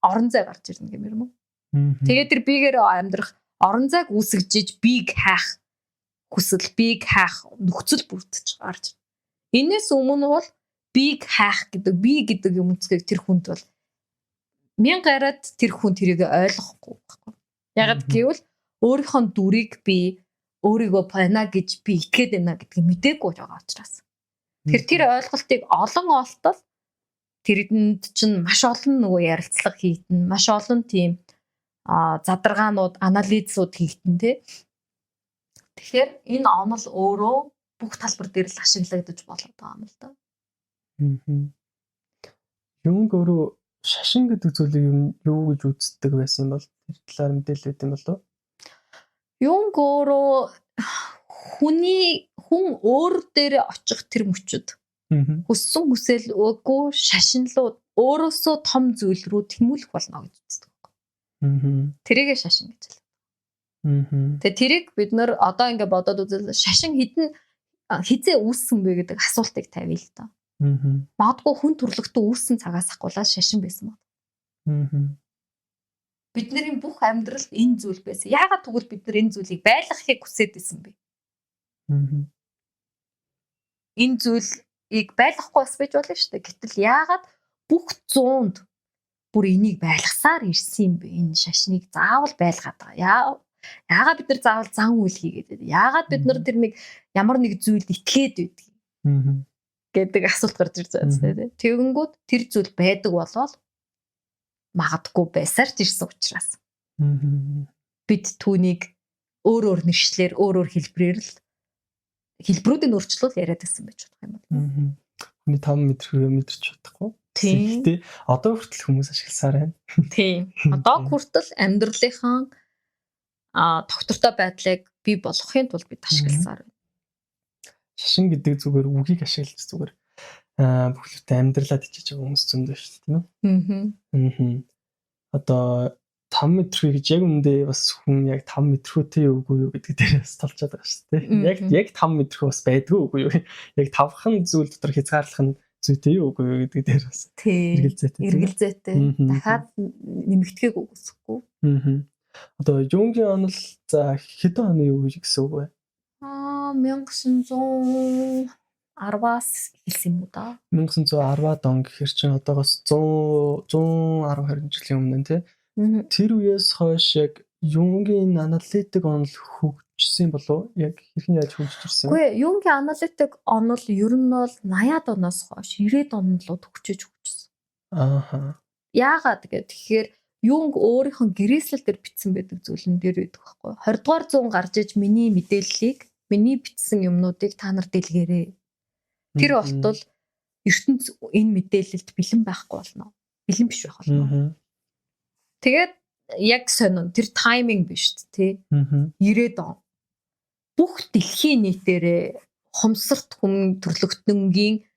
орон зай гарч ирнэ гэмээр юм уу? Тэгээд тэр биегээр амьдрах орон зайг үүсгэж биег хайх хүсэл, биег хайх нөхцөл бүрдэж гарч. Энээс өмнө бол биег хайх гэдэг, бие гэдэг юм үзгийг тэр хүнд бол мянга гараад тэр хүн тэрийг ойлгохгүй байхгүй. Ягаад гэвэл өөрийнхөө дүрийг би өөрийгөө байна гэж би итгээд байна гэдгийг мэдээгүй байгаа учраас. Тэр ойлголтыг олон олтол тэрэнд чинь маш олон нөгөө ярилцлага хийтэн, маш олон тийм задаргаанууд, анализууд хийтэн тий. Тэгэхээр энэ онол өөрөө бүх талбар дээр л ашиглагдаж болоод байгаа юм л да. Юнг өөрөө шашин гэдэг зүйлийг юу гэж үздэг байсан бол тэр талаар мэдээлэл өгд юм болов уу? Юнг өөрөө хүн өөр дээр очих тэр мөчөд хүссэн хүсэлгүй шашинлууд өөрөөсөө том зүйл рүү тэмүүлэх болно гэж үздэг. Тэрийгэ шашин гэж хэлдэг. Тэгээ тэрийг бид нэр одоо ингэ бодоод үзэл шашин хизээ үүссэн бэ гэдэг асуултыг тавья л да. Магадгүй хүн төрлөختөө үүссэн цагаас ахгуулаад шашин байсан байна. Бидний бүх амьдралд энэ зүйл байсан. Яагаад тэгвэл бид нар энэ зүйлийг байлгахыг хүсээд байсан бэ? Энэ зүйлийг байлгахгүй бас байж болно шүү дээ. Гэтэл яагаад бүх 100-д бүр энийг байлгасаар ирсэн юм бэ? Энэ шашныг заавал байлгаад байгаа. Яагаад бид нар заавал зан үйл хийгээд байдаг? Яагаад бид нар тэр нэг ямар нэг зүйлд итгээд байдаг? Гэдэг асуулт гарч ирж байгаа зү. Тэгэнгүүт тэр зүйл байдаг болол магадгүй байсаар ч ирсэн учраас. Бид түүнийг өөрөөр нэршлэр, өөрөөр хэлбэрээр л хэлбэрүүдийн өөрчлөл яриад гэсэн байж болох юм байна. Хүний 5 мэдэрч чадахгүй. Гэхдээ одоо хүртэл хүмүүс ашигласаар байна. Тийм. Одоо хүртэл амьдралынхаа тогтвортой байдлыг бий болгохын тулд бид ашигласаар байна. Шашин гэдэг зүгээр үгийг ашиглаж зүгээр бүхэлдээ амьдралаад ичиж байгаа хүмүүс зөндөө шүү дээ, тийм үү? Одоо 5 метрхүй гэж яг үндэ бас хүн яг 5 метрхүйтэй үгүй юу гэдэг дээрээс толцоод байгаа шүү дээ. Яг 5 метрхүй бас байдгүй үгүй юу? Яг 5хан зүйл дотор хязгаарлах нь зүйтэй юу үгүй юу гэдэг дээр бас эргэлзээтэй. Дахиад нэмэгдэхийг үгүйсэхгүй. Одоо Юнгийн онол за хэдэн оны юу гэсэн үг вэ? 1910-аас эхэлсэн юм уу да? 1910-ад он гэхэр чинь одоогоос 110 жилийн өмнө тий. Тэр үеэс хойш яг Юнгийн аналитик онол хөгжсөн болов уу? Яг хэрхэн яаж хөгжиж ирсэн юм? Үгүй ээ, Юнгийн аналитик онол ер нь бол 80-ад оноос хойш 90-ад онолоо хөгжсөн. Яагаад тэгэхээр Юнг өөрийнхөө гэрээслэл дээр бичсэн байдаг зүйлэн дээр байдаг байхгүй. 20 дугаар зуун гарч иж миний мэдээллийг, миний бичсэн юмнуудыг та нар дэлгээрэй. Тэр болтол ертөнц энэ мэдээлэлд бэлэн байхгүй болно. Бэлэн биш байх болно. Тэгээд яг сонин тэр тайминг биш тий. 90-ад он. Бүх дэлхийн нийтээрээ хомсорт хүм төрлөختөнгийн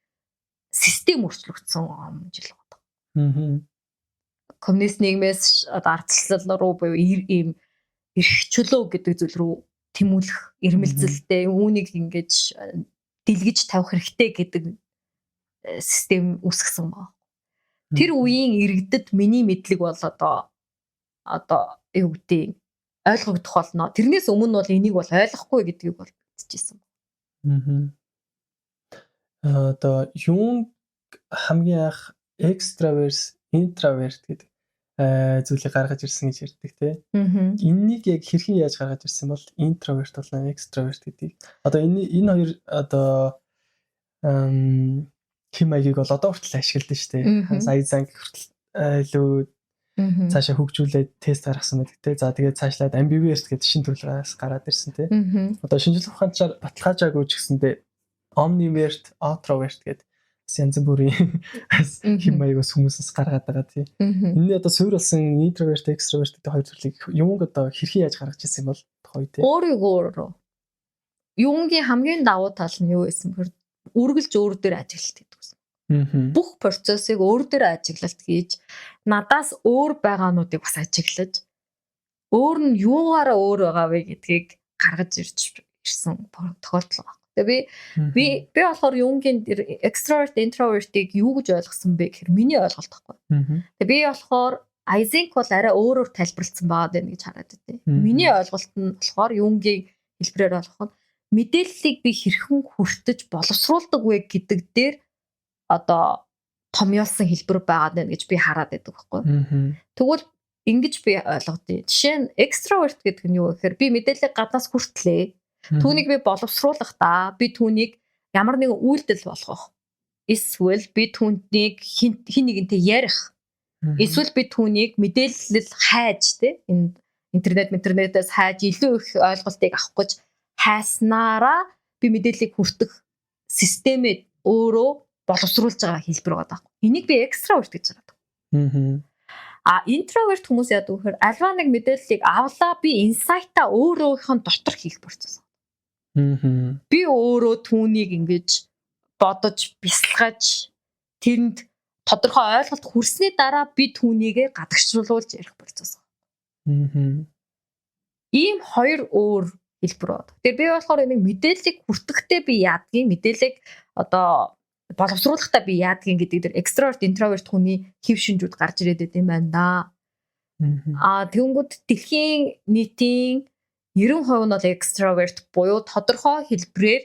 систем өөрчлөгдсөн жил байна. Коммунист нийгмээс ардчлал руу буюу ийм эрх чөлөө гэдэг зүйл рүү тэмүүлэх ирмэлзэлтэй үүнийг ингэж дэлгэж тавих хэрэгтэй гэдэг систем үүсгэсэн байна. Тэр үеийн иргэдэд миний мэдлэг бол одоо юу гэдэг ойлгогдох болно. Тэрнээс өмнө бол энийг бол ойлгохгүй гэдгийг бол мэдчихсэн. Одоо Юнг хамгийн анх extravert, introvert гэдэг зүйлийг гаргаж ирсэн гэж ярьдаг тий. Энэнийг яг хэрхэн яаж гаргаж ирсэн бол introvert болон extravert гэдгийг. Одоо энэ хоёр одоо хэм маягийг бол одоо хүртэл ашигладаг шүү дээ. Сая занг хүртэл илүү цаашаа хөгжүүлээд тест гаргасан байдаг тий. За тэгээд цаашлаад ambivert гэдэг шинэ төрөл гараад ирсэн тий. Одоо шинжлэх ухаанчаар баталгаажаагүй ч гэсэндээ omnivert, outrovert гэдэг янз бүрийн хэм маягаас хүмүүсээс гаргаад байгаа тий. Энэний одоо суурь болсон introvert, extrovert гэдэг хоёр төрлийг Юнг одоо хэрхэн яаж гаргаж ирсэн бол гоё тий. Өөрийгөө Юнгийн хамгийн давуу тал нь юу байсан бэр үргэлж өөр дээр ажиглалт гэдэг гэсэн. Бүх процессыг өөр дээр ажиглалт хийж надаас өөр байгаануудыг бас ажиглаж өөр нь юугаараа өөр байгаа вэ гэдгийг гаргаж ирсэн тохиолдол байна. Тэгээ би болохоор Юнгийн extrovert introvert-ыг юу гэж ойлгосон бэ гэхээр миний ойлголт байхгүй. Тэгээ би болохоор Eysenck бол арай өөрөөр тайлбарлсан байгаа даа гэж хараад байдیں۔ Миний ойлголт нь болохоор Юнгийн хэлбэрээр болох нь мэдээллийг би хэрхэн хүртэж боловсруулдаг вэ гэдэг дээр одоо томьёолсон хэлбэр байгаа даа гэж би хараад байдаг байхгүй. Тэгвэл ингэж би ойлгодیں۔ Жишээ нь extrovert гэдэг нь юу вэ гэхээр би мэдээллийг гаднаас хүртлээ. Түүнийг би боловсруулахдаа би түүнийг ямар нэгэн үйлдэл болгох. Эсвэл би түүнийг хин нэгэнтэй ярих. Эсвэл би түүнийг мэдээлэл хайж тэ энэ интернетээс хайж илүү их ойлголтыг авах гэж хайснараа би мэдээллийг хүртэх системээ өөрөө боловсруулж байгаа хэлбэр байгаа. Энийг би extrovert гэж байгаа. Introvert хүмүүс яадаг вэ гэхээр альва нэг мэдээллийг авлаа би инсайтаа өөрөөхөн дотор хийх процесс. Би өөрөө түүнийг ингэж бодож бясалгаж тэрэнд тодорхой ойлголт хүрсний дараа би түүнийгээ гадагшлуулж ярих процесс. Ийм хоёр өөр хэлбэр байна. Тэгээ би болохоор энийг мэдээллийг хүртэхдээ би яадгийг мэдээллийг одоо боловсруулахдаа би яадгийг гэдэг дээр extrovert introvert хүний хэв шинжүүд гарч ирээд байт юм байна да. Тэгэнгүүт дэлхийн нийтийн 90% нь бол extrovert буюу тодорхой хэлбэрээр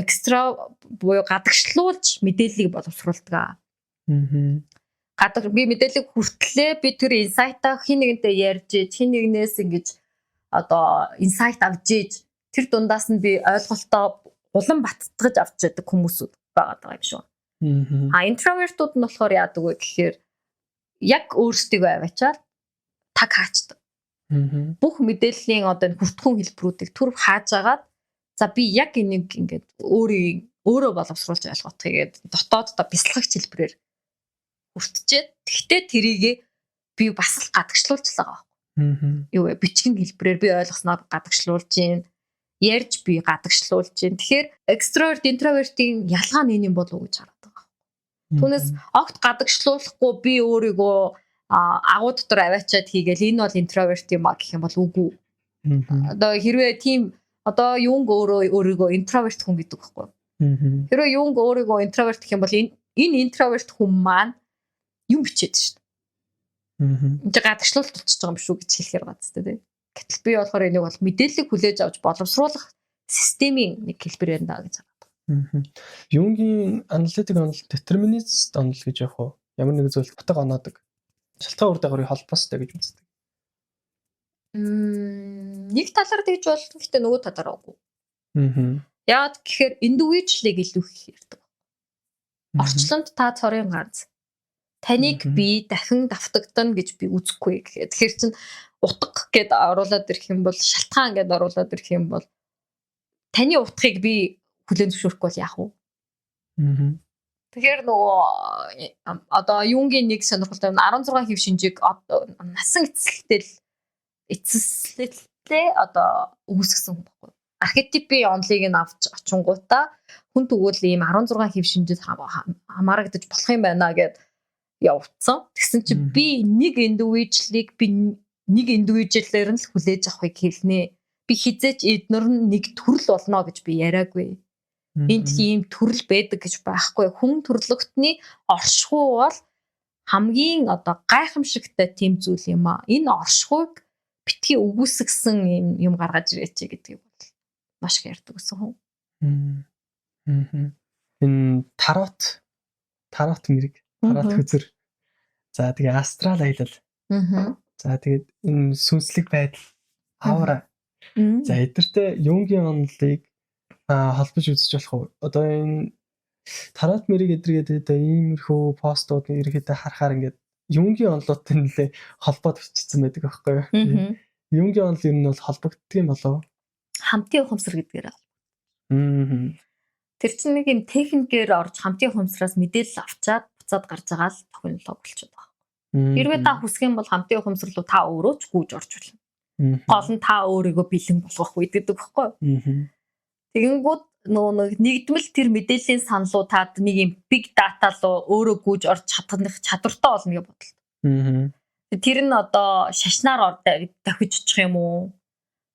экстра буюу гадагшлуулж мэдээллийг боловсруулдаг. Би мэдээллийг хүртлээ би тэр инсайтаа хин нэгэнтэй ярьж хин нэгнээс ингэж одоо инсайт авж ийж тэр дундаас нь би ойлголтоо улам баттгаж авч яадаг хүмүүсүүд байгаа юм шүү. Интровертууд нь болохоор яадаг вэ гэхээр яг өөрсдийгөө аваачаад таг хаачдаг. Бүх мэдээллийн одоо хүртгүүн хэлбэрүүдийг түр хаажгаад за би яг энийг ингээд өөрөө боловсруулж ойлгох тэгээд дотооддоо бясалгагч хэлбэрээр хүртчихэд тэгтээ тэрийг би бас л гадагшлуулчихлаа. Юу вэ? Бичгэн хэлбэрээр би ойлгосноо гадагшлуулж гин, ярьж би гадагшлуулж гин. Тэгэхээр extrovert introvert-ийн ялгаа нь энэ юм болов уу гэж хараад байгаа. Түүнээс огт гадагшлуулахгүй би өөрийгөө агуу дотор аваачаад хийгээл энэ бол introvert юм а гэх юм бол үгүй. Одоо хэрвээ тийм одоо Юнг өөрийгөө introvert хүн гэдэг байхгүй. Хэрвээ Юнг өөрийгөө introvert гэх юм бол энэ introvert хүн маань юм бичээд шүү дээ. Энд гадагшлуулт болчихж байгаа юм шүү гэж хэлэхээр бац тээ. Гэтэл би болохоор энийг бол мэдээллийг хүлээж авч боловсруулах системийн нэг хэлбэр байна да гэж хараад. Юнгийн аналитик онол детерминист онол гэж явах уу? Ямар нэгэн зүйл утга оноодог. Шалтгаан үр дагаврын холбоостой гэж үздэг. Нэг талаар тэгж бол гэхдээ нөгөө талаар үгүй. Яагаад гэхээр индивидуалыг илүү их ярьдаг. Орчлонд та цорын ганц. Таныг би дахин давтагдана гэж би үзэхгүй гэхээр тэгэхээр чин утга гэд оруулаад ирэх юм бол шалтгаан гэд оруулаад ирэх юм бол таны утгыг би хүлээн зөвшөөрөхгүй бол яах вэ? Тэгэхээр нөгөө одоо Юнгийн нэг сонирхолтой 16 хэв шинжийг насан эцэслэлтэй одоо үүсгэсэн хүн байхгүй. Архетипийн онолыг нь авч очингуудаа хүн тэгвэл ийм 16 хэв шинжэд хамаарагдаж болох юм байна гэд явцсан. Тэгсэн чи би нэг индивидуалыг би нэг индивидуалээр нь л хүлээж авахыг хэлнэ. Би хизээч эднэр нь нэг төрөл болно гэж би яриаггүй. Энд ийм төрөл байдаг гэж байхгүй. Хүн төрлөختний оршихуй бол хамгийн одоо гайхамшигтай тийм зүйл юм а. Энэ оршихуйг битгий өгүүлсгсэн юм гаргаж ирээч гэдгийг бол маш их ярьдаг гэсэн хүн. энэ тарот мэрэг, тарот хөзөр. За тэгээ астрал аялал. За тэгээд энэ сүнслэг байдал, аура. За эдгээртэй Юнгийн онолыг холбож үзэж болох уу? Одоо энэ тарот мэрэг эдрэгээд иймэрхүү постууд ерөөдөө харахаар ингээд Юнгийн онолтой нэлээ холбоод бичсэн байдаг аахгүй юу? Юнгийн онол ер нь бол холбогддог юм болов уу? Хамтын ухамсар гэдгээр. Тэр чинь нэг юм техникээр орж хамтын ухамсараас мэдээлэл авчаад буцаад гарч байгаа л тохиолдол болчиход байгаа. Хэрвээ та хүсэх юм бол хамтын ухамсар руу та өөрөө ч гүйж орж болно. Гол нь та өөрийгөө бэлэн болгох үед гэдэг байхгүй юу? Тэгэнгүүт нөгөө нэгдмэл тэр мэдээллийн саналуудад нэг юм big data руу өөрөө гүйж орж чадах чадвартай болно гэж бодлоо. Тэр нь одоо шашнаар давхиж очих юм уу?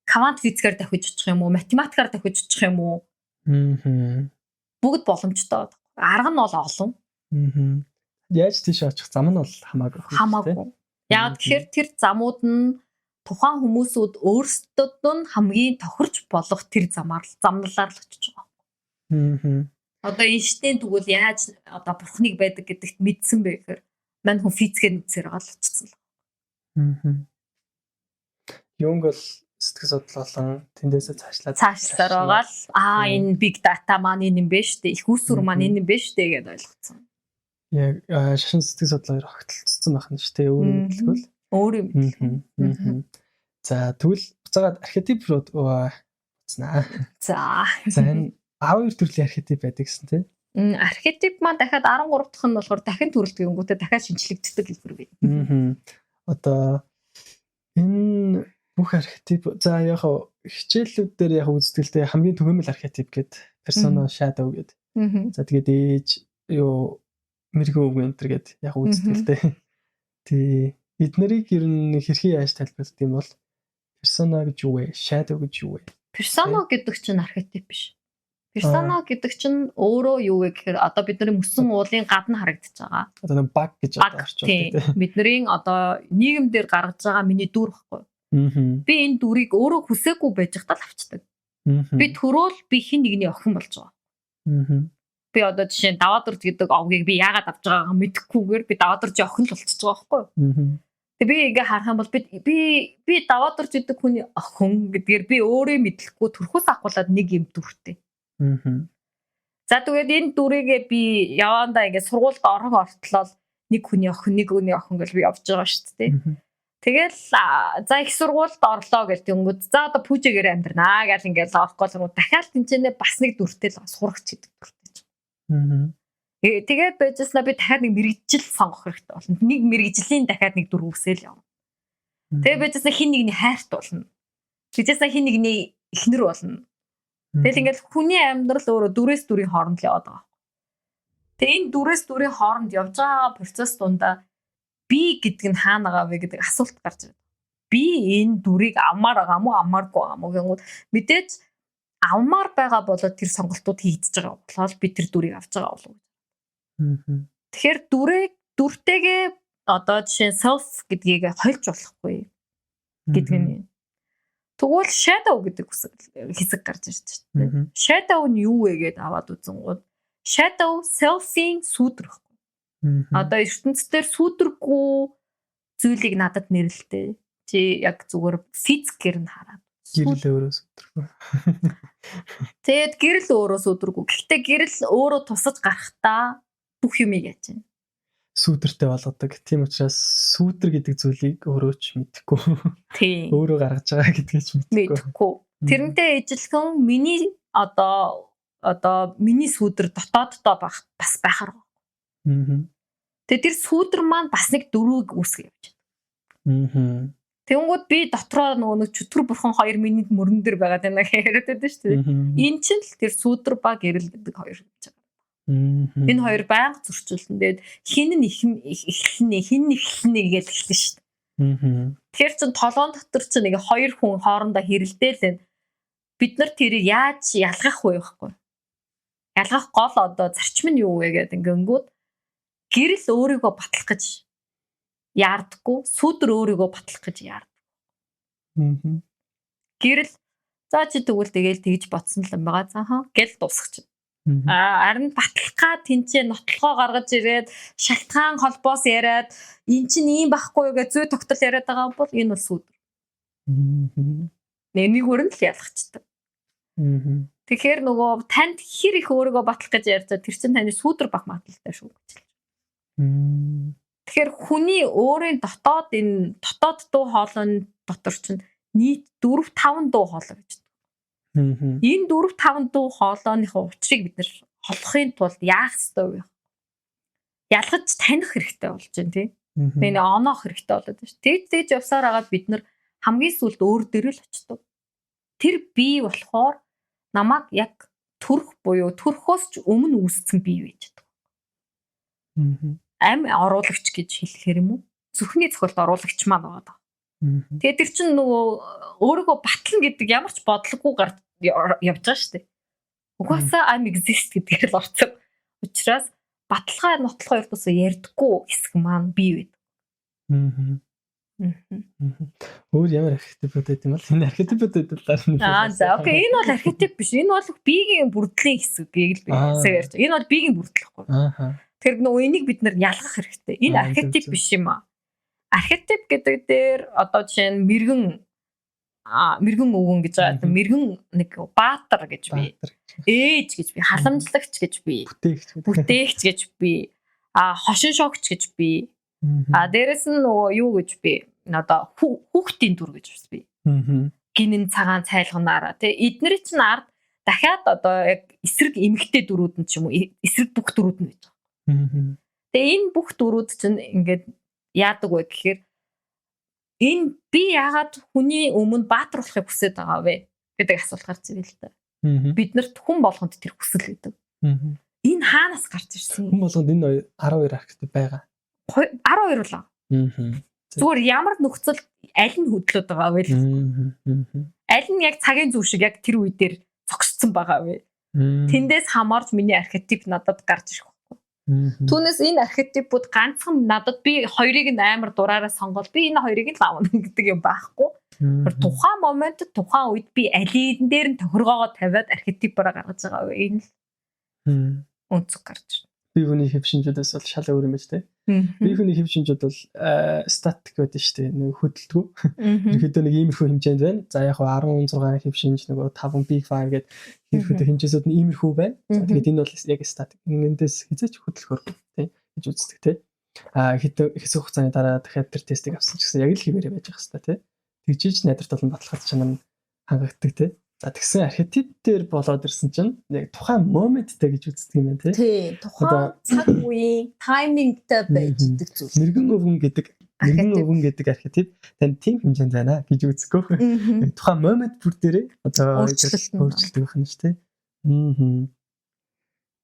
Квант физикээр давхиж очих юм уу? Математикаар давхиж очих юм уу? Бүгд боломжтой. Арга нь бол олон. Яаж тийш очих зам нь бол хамаагүй. Хамаагүй. Яг тэгэхээр тэр замууд нь тухайн хүмүүсүүд өөрсдөд нь хамгийн тохирч болох тэр замналаар л очиж байгаа. Одоо Эйнштейн тэгвэл яаж одоо бурхныг байдаг гэдэгт мэдсэн бэ гэхээр мань хүн физикээр нүцээр байгаа л очсон л. Юнг бол сэтгэл судлал болон тэндээсээ цаашлаар байгаа л энэ big data маань энэ юм бэ штэ, их усүр маань энэ юм бэ штэ гэдээ ойлгоцсон. Яг шашин сэтгэл судлаар огтлцсон байх нь штэ, өөрөөр хэлбэл. Өөр юм. За тэгвэл буцаагаад архетип руу уцнаа. За энэ 12 төрлийн архетип байдаг гэсэн тийм. Архетип маань дахиад 13 дахь нь болохоор дахин төрөлдөг юмгүйтэй дахиад шинжлэгддэг хэлбэр байна. Одоо энэ бүх архетип за яг хичээлүүд дээр яг үздэг л хамгийн түгээмэл архетип гэдэг persona shadow гэдэг. За тэгээд ээж юу мэрэгэн үг энэ төр гэдэг яг үздэг л дээ. Тий эднэрийг ер нь хэрхэн яаж тайлбарлах юм бол persona гэж юу вэ? Shadow гэж юу вэ? Persona гэдэг чинь архетип биш. Persona гэдэг чинь өөрөө юу вэ гэхээр одоо бидний мөсөн уулын гадна харагдаж байгаа. Одоо баг гэж орчуулдаг. Бидний одоо нийгэмдэр гаргаж байгаа миний дүр байхгүй. Би энэ дүрийг өөрөө хүсээгүй байж хатал авчдаг. Би төрөөл би хин нэгний охин болж байгаа. Би одоо жишээ нь даваадурж гэдэг овгийг би яагаад авч байгаагаа мэдэхгүйгээр би даваадуржийн охин л болчихж байгаа байхгүй. Тэгээ би ингээ харах юм бол би даваадурж гэдэг хүний охин гэдгээр би өөрөө мэдлэхгүй төрхөөс ахуулаад нэг юм дүртэй. За тэгээд энэ дүрийгээ би явандаа ингээ сургуульд орох ортлол нэг хүний охин гэж би явж байгаа шүү дээ. Тэгэл за их сургуульд орлоо гэж тэнгүүд за одоо пүүжэгээр амьдрнаа гэж ингээл орохгүй л дахиад тэнцэнэ бас нэг дүртэй л сурагч гэдэг дүртэй. Тэгээд байжснаа би дахиад нэг мэрэгжил сонгох хэрэгтэй болно. Нэг мэрэгжлийн дахиад нэг дүр үсэл явна. Тэгээд байжснаа хин нэгний хайрт болно. Тэгжээсээ хин нэгний эхнэр болно. Тэгэл ингээл хүний амьдрал өөрөө дүрээс дүрийн хооронд л яваад байгаа. Тэгээ энэ дүрээс дүрийн хооронд явж байгаа процесс дундаа би гэдэг нь хаана байгаа вэ гэдэг асуулт гарч ирдэг. Би энэ дүрийг авмаар байгаа мó авмааргүй байгаа мó гэнгүүт мэдээж авмаар байгаа болоод тэр сонголтууд хийгдэж байгаа болоод би тэр дүрийг авч байгаа болов. Тэгэхээр дүртэйгээ одоо жишээ self гэдгийг хольж болохгүй гэдэг нь. Тэгвэл shadow гэдэг хэсэг гарч ирж байна. Shadow нь юу вэ гэдээ аваад үзэнгууд shadow self-ийн сүйдрэх. Одоо ертөнцийн сүйдрэггүй зүйлийг надад нэрлэлтэй. Чи яг зүгээр физикээр нь хараад. Гэрэл өөрөө сүйдрэггүй. Тэгэд гэрэл өөрөө сүйдрэггүй. Гэхдээ гэрэл өөрөө тусаж гарахдаа бүх юмыг яаж байна. Сүйдэртэй болгодог. Тийм учраас сүйдэр гэдэг зүйлийг өөрөө ч мэдэхгүй. Тийм. Өөрөө гаргаж байгаа гэдгийг ч мэдэхгүй. Тэрнтэй ижилхэн миний одоо миний сүйдэр дотооддоо бас байхаар. Тэгээд тэр сүйдэр маань бас нэг дөрвийг үүсгэж явж байна. Тэнгүүд би дотроо нэг чөтгөр бурхан хоёр миний мөрөн дээр байгаад байна гэж яриад байдаг шүү дээ. Энэ чинь л тэр сүйдэр ба гэрэл гэдэг хоёр гэж байгаа. Энэ хоёр байнга зөрчилдөнд хин нь эхлэнэ хин нь эхлэнэ гэж хэлсэн шүү дээ. Тэгэхээр чин толгоон дотор чинь нэг хоёр хүн хоорондоо хэрэлдээл бид нар тэрийг яаж ялгах вэ гэхгүй. Ялгах гол одоо зарчим нь юу вэ гэдэг ингэнгүүт гэрэл өөрийгөө батлах гэж яардаггүй, сүйдэр өөрийгөө батлах гэж яардаг. Гэрэл за чи тэгвэл тэгээл тэгж ботсон л юм байгаа. Заахан гэл дуусгачих. Харин баталгаа тэнцээ нотлогоо гаргаж ирээд шалтгаан холбоос яриад эн чинь ийм байхгүй гэж зүй тогтол яриад байгаа бол энэ бол сүдэр. Нэг өрн л ялгчдаг. Тэгэхээр нөгөө танд хэр их өөрийгөө батлах гэж ярьж тэр чинь таны сүдэр бах магадлалтай шүү гэж. Тэгэхээр хүний өөрийн дотоод дуу хоолойн дотор чинь нийт 4-5 дуу хоолой гэж. Энэ 4-5 дуу хоолойныхоо учрыг бид нэр холохын тулд яах ёстой вэ? Ялгаж таних хэрэгтэй болж байна тийм. Нэг оноох хэрэгтэй болоод байна шүү. Тэгж явсаар агаад бид нар хамгийн сүүлд өөр дээр л очдог. Тэр бие болохоор намайг яг төрөх буюу төрөхөөс ч өмнө үүссэн бие байж байгаа. Ам оруулагч гэж хэлэхэр юм уу? Зүрхний цохилт оруулагч маань байгаа. Тэгээд тэр чинь нөгөө өөрийгөө батлна гэдэг ямар ч бодлогоогүйгээр явж байгаа шүү дээ. Угаасаа I'm exist гэдгээр л орцсон. Учираас баталгаа нотлохоо ердөөсөө ярьдаггүй хэсэг маань бий байдаг. Өөр ямар архетипүүд байт юм бол энэ архетипүүд талаар. За окей, энэ бол архетип биш. Энэ бол биеийн бүрдлийн хэсгийг л биесээ ярьж байгаа. Энэ бол биеийн бүрдэл гэхгүй. Тэр нөгөө энийг бид нар ялгах хэрэгтэй. Энэ архетип биш юм аа. Архетип гэдэг дээр одоо жишээ нь мэрэгэн өвгөн гэж байгаа. Мэрэгэн нэг баатар гэж би. Ээж гэж би, халамжлагч гэж би. Бүтээгч гэж би. Хошин шогч гэж би. Дээрэс нь нөгөө юу гэж би. Одоо хүүхдийн дүр гэж би. Гинэн цагаан цайлганаараа тий. Эднэр чинь ард дахиад одоо яг эсрэг эмэгтэй дүрүүд нь ч юм уу эсрэг бүх дүрүүд нь байж байгаа. Тэгээ энэ бүх дүрүүд чинь ингээд яадаг вэ гэхээр энэ би яагаад хүний өмнө баатар болохыг хүсэж байгаа вэ гэдэг асуулт гарч ирэл л да. Бид нарт хүн болгонд тэр хүсэл гэдэг. Энэ хаанаас гарч ирсэн юм? Хүн болгонд энэ 12 архетип байгаа. 12 болоо. Зүгээр ямар нөхцөл аль нь хөдлөд байгаа вэ? Аль нь яг цагийн зүв шиг яг тэр үе дээр зогссон байгаа вэ? Тэндээс хамаарч миний архетип надад гарч ирэх байхгүй. Түүнээс энэ архетипууд ганцхан надад би хоёрыг нь амар дураараа сонгол би энэ хоёрыг нь лавна гэдэг юм байхгүй. Тухайн моментод тухайн үед би алийн дээр нь тохиргоогоо тавиад архетипаараа гаргаж байгаа вэ? Энэ л өнцөг гарч байна. Би хүний хэв шинжүүдээс бол шал өөр юм байна шүү дээ. Би хүний хэв шинжүүд бол статик байдаг шүү дээ. Нэг хөдөлтгөө. Ерөнхийдөө нэг иймэрхүү хэмжээнд байна. За яг 16 хэв шинж нөгөө 5 big 5 гэдэг ерөнхийдөө хэмжээсүүд нь иймэрхүү байна. За тэгээд энэ бол яг статик. Эндээс хязгаарч хөдөлгөөр тийм гэж үздэг тийм. Хэсэг хугацааны дараа дахиад тэр тестийг авсан ч гэсэн яг л хിവэрэ байж байгаа хэвээр тийм. Тэгжиж найдварт болон баталгаат чанар нь хангагддаг тийм. За тэгсэн архетип дээр болоод ирсэн чинь яг тухайн моменттэй гэж үздэг юм байна тий. Тухайн цаг үеийн таймингтай байждаг зүйл. Мэргэн өвгөн гэдэг архетип тань тийм хэмжээнд байна гэж үзэхгүй. Тухайн момент бүр дээрээ одоо өөрчлөлт байх нь шүү дээ.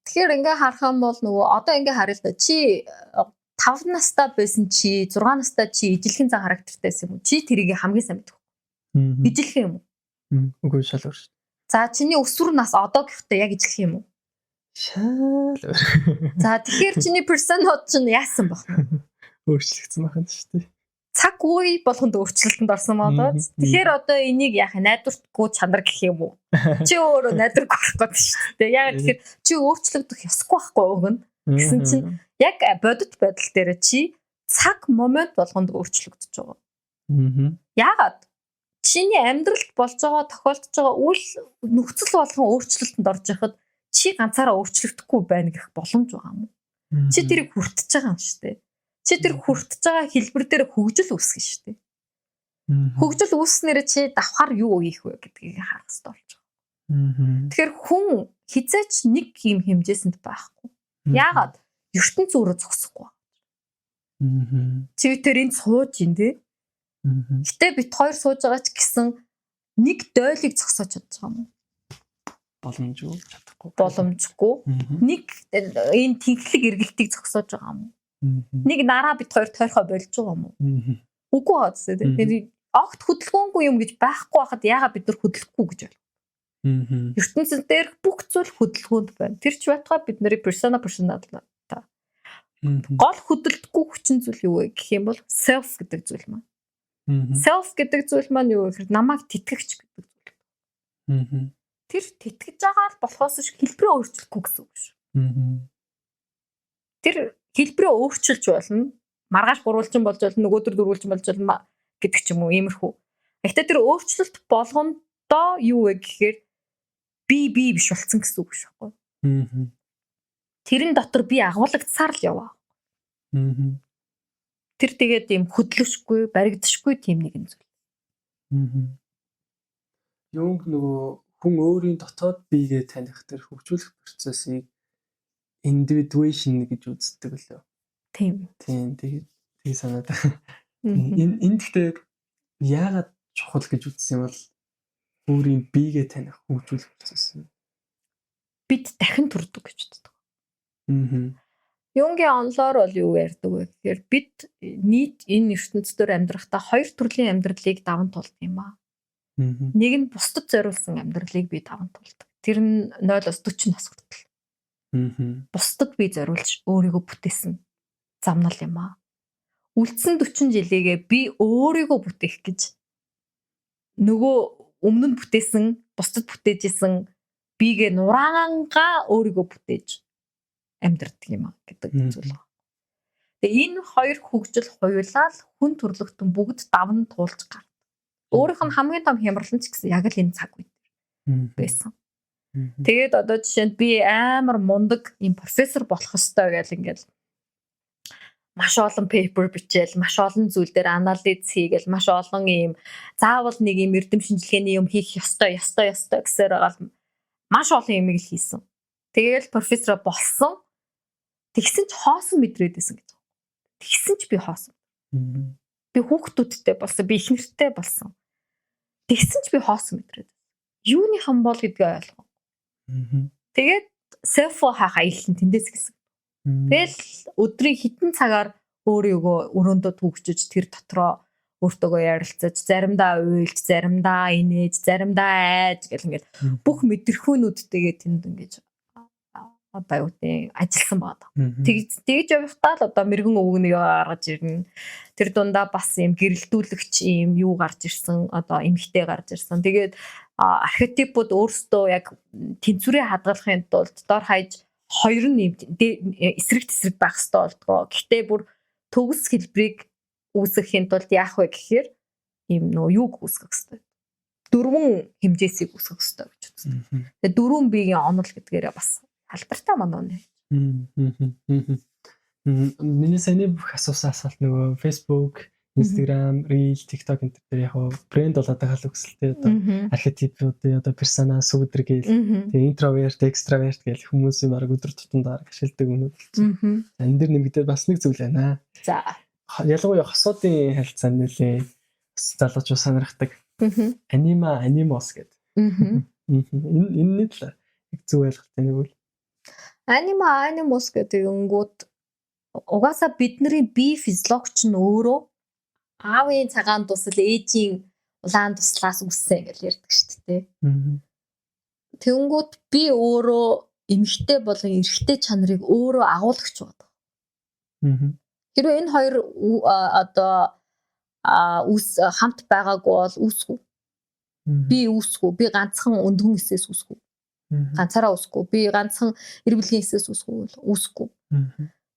Тэгэхээр ингээ харах юм бол нөгөө одоо ингээ харъя л да чи 5 настай байсан чи 6 настай чи ижилхэн зан характертай юм уу? Чи тэрийг хамгийн сайн мэдэх. Ижилхэн юм уу? Үгүй шал өөр шүү. За чиний өсвөр нас одоо гэхдээ яг ижилхэн юм уу? Шал өөр. За тэгэхээр чиний персонод чинь яасан баг? Өөрчлөгдсөн байна шүү дээ. Цаг үе болгонд өөрчлөлтөнд орсон болоод тэгэхээр одоо энийг яах найдвартгүй чанар гэх юм уу? Чи өөрөө найдваргүй болох гэдэг шүү дээ. Яг тэгэхээр чи өөрчлөгдөх ёсгүй байхгүй өгнө. Гэсэн чинь яг бодит байдал дээр чи цаг момент болгонд өөрчлөгдөж байгаа. Яагаад? Чиний амьдралд болж байгаа тохиолдож байгаа үйл нөхцөл болгон өөрчлөлтөнд орж яхад чи ганцаараа өөрчлөгдөхгүй байна гэх боломж байгаа юм. Чи тэрийг хүртэж байгаа юм шүү дээ. Чи тэр хүртэж байгаа хэлбэр дээр хөгжил үүсгэн шүү дээ. Хөгжил үүснээр чи давхар юу хийх вэ гэдгийг харах хэрэгтэй болж байгаа. Тэгэхээр хүн хизээч нэг юм хэмжээсэнд байхгүй. Яагаад? ертөнц өөрөө зогсохгүй. Чи тэр энд сууж ин дээ. Гэтэ бит хоёр сууж байгаа ч гэсэн нэг дойлыг зогсоож чадж байгаа юм. Боломжгүй чадахгүй. Боломжгүй. Нэг энэ тэнхлэг эргэлтийг зогсоож байгаа юм. Нэг нараа бит хоёр тойрхоо болж байгаа юм уу? Үгүй аа зү. Тэгээд огт хөдөлгөөнгүй юм гэж байхгүй хахад яагаад бид нар хөдлөхгүй гэж байна. ертөнцийн дээр бүх зүйл хөдөлгөөнд байна. Тэр ч байтугай бидний persona та. Гол хөдөлдөггүй хүчин зүйл юу вэ гэх юм бол self гэдэг зүйл маань. Self гэдэг зүйл маань юу вэ гэхээр намайг тэтгэгч гэдэг зүйл. тэр тэтгэж байгаа л болохоос ш хэлбэрээ өөрчлөхгүй гэсэн үг шүү. Тэр хэлбэрээ өөрчилж болно. Маргааш гурвалжин болж болно, нөгөөдөр дөрвөлжин болж болно гэдэг ч юм уу, иймэрхүү. Гэхдээ тэр өөрчлөлт болгондоо юу вэ гэхээр би биш болсон гэсэн үг шүү. Тэрэн дотор би агуулгадсаар л яваа. Тэр тэгээд юм хөдлөшгүй, баригдашгүй тийм нэгэн зүйл. Юнг нөгөө хүн өөрийн дотоод биегээ таних тэр хөгжүүлэх процессыг individuation гэж үздэг лөө. Тийм. Тэгээд санаад. Энэ гэхдээ яагаад чухал гэж үзсэн юм бол өөрийн биегээ таних хөгжүүлэх процесс нь бид дахин төрдөг гэж үздэг. Юнгийн онлоор бол юу ярьдаг вэ гэхээр бид нийт энэ ертөнцийн амьдрахдаа хоёр төрлийн амьдралыг даван туулдаг юм аа. Нэг нь бусдад зориулсан амьдралыг би даван туулдаг. Тэр нь 0-40 нас хүртэл. Бусдад би зориулж өөрийгөө бүтээсэн замнал юм аа. Үлдсэн 40 жилийгээ би өөрийгөө бүтээх гэж нөгөө өмнө нь бүтээсэн, бусдад бүтээж исэн бигээ нураангаа өөрийгөө бүтээж амьдрдаг юм аа гэдэг зүйл байна. Тэгээ энэ хоёр хөгжил хуйлал хүн төрлөختөн бүгд даван туулж гардаг. Өөрийнх нь хамгийн том хямрал нь ч гэсэн яг л энэ цаг үед байсан. Тэгээд одоо жишээнд би амар мундаг юм профессор болох ёстой гэл ингээл маш олон пейпер бичээл, маш олон зүйл дээр анализ хийгээл, маш олон юм заавал нэг юм эрдэм шинжилгээний юм хийх ёстой гэсээр байгаа маш олон юм л хийсэн. Тэгээл профессор болсон. Тэгсэн ч хоосон мэдрээд байсан гэж. Тэгсэн ч би хоосон. Би хүүхдүүдтэй болсон, би их нэртэй болсон. Тэгсэн ч би хоосон мэдрээд. Юуны хан бол гэдгээ ойлгоо. Тэгээд селфо хаах аялал нь тэндээс гисэн. Тэгэл өдрийн хитэн цагаар өөрийгөө өрөөндөө түгжиж тэр дотроо өөртөөгөө ярилцаж, заримдаа уйлж, заримдаа инээж, заримдаа айж гэл ингээд бүх мэдрэхүүнүүдтэйгээ тэнд ингэж одоо юу гэдэг ажилласан байна. Тэгж явахдаа л одоо мэрэгэн өвгөнийг гаргаж ирнэ. Тэр дундаа бас юм гэрэлтүүлэгч юм юу гарч ирсэн, одоо эмхтэй гарч ирсэн. Тэгээд архетипууд өөрсдөө яг тэнцвэрээ хадгалахын тулд дор хаяж хоёр нь эсрэг тесрэг байх хэрэгтэй болдгоо. Гэхдээ бүр төгс хэлбэрийг үүсгэхийн тулд яах вэ гэхээр ийм нөө юуг үүсгэх хэрэгтэй. Дөрвөн хэмжээсийг үүсгэх хэрэгтэй гэж үздэг. Тэгээд дөрвөн биеийн онол гэдгээрээ бас алдартай манай үнэ. Миний саяны бүх асуулт нөгөө Facebook, Instagram, Reel, TikTok энэ төр яг брэнд болоод байгаа л үгсэлтэй одоо архетипуудын одоо персона, сүудэр гээл тэгээ интроверт, экстраверт гээл хүмүүсийн баг өдөр тутамдаар ашигладаг үнүүд болсон. Энэ дэр нэмэгдээд бас нэг зүйл байна. За. Ялангуяа хосуудын харилцаанд нэлээ залуучууд сонирхдаг. Animos гэдэг. Энэ л их зөв ойлголттой нэг үл. Animos гэдэг үнгүүд угаасаа бидний бие физиологч нь өөрөө аавын цагаан тусал ээжийн улаан туслаас үссэн гэж ярьдаг шүү дээ. Тэнгүүд би өөрөө эмэгтэй болон эрэгтэй чанарыг өөрөө агуулгач байдаг. Хэрвээ энэ хоёр одоо хамт байгаагүй бол үүсгүй. Би үүсгүй. Би ганцхан өндгөн эсээс үүсгүй. Ганцаараа үүсгүй. Би ганцхан эр бүлгийн эсээс үүсгүй.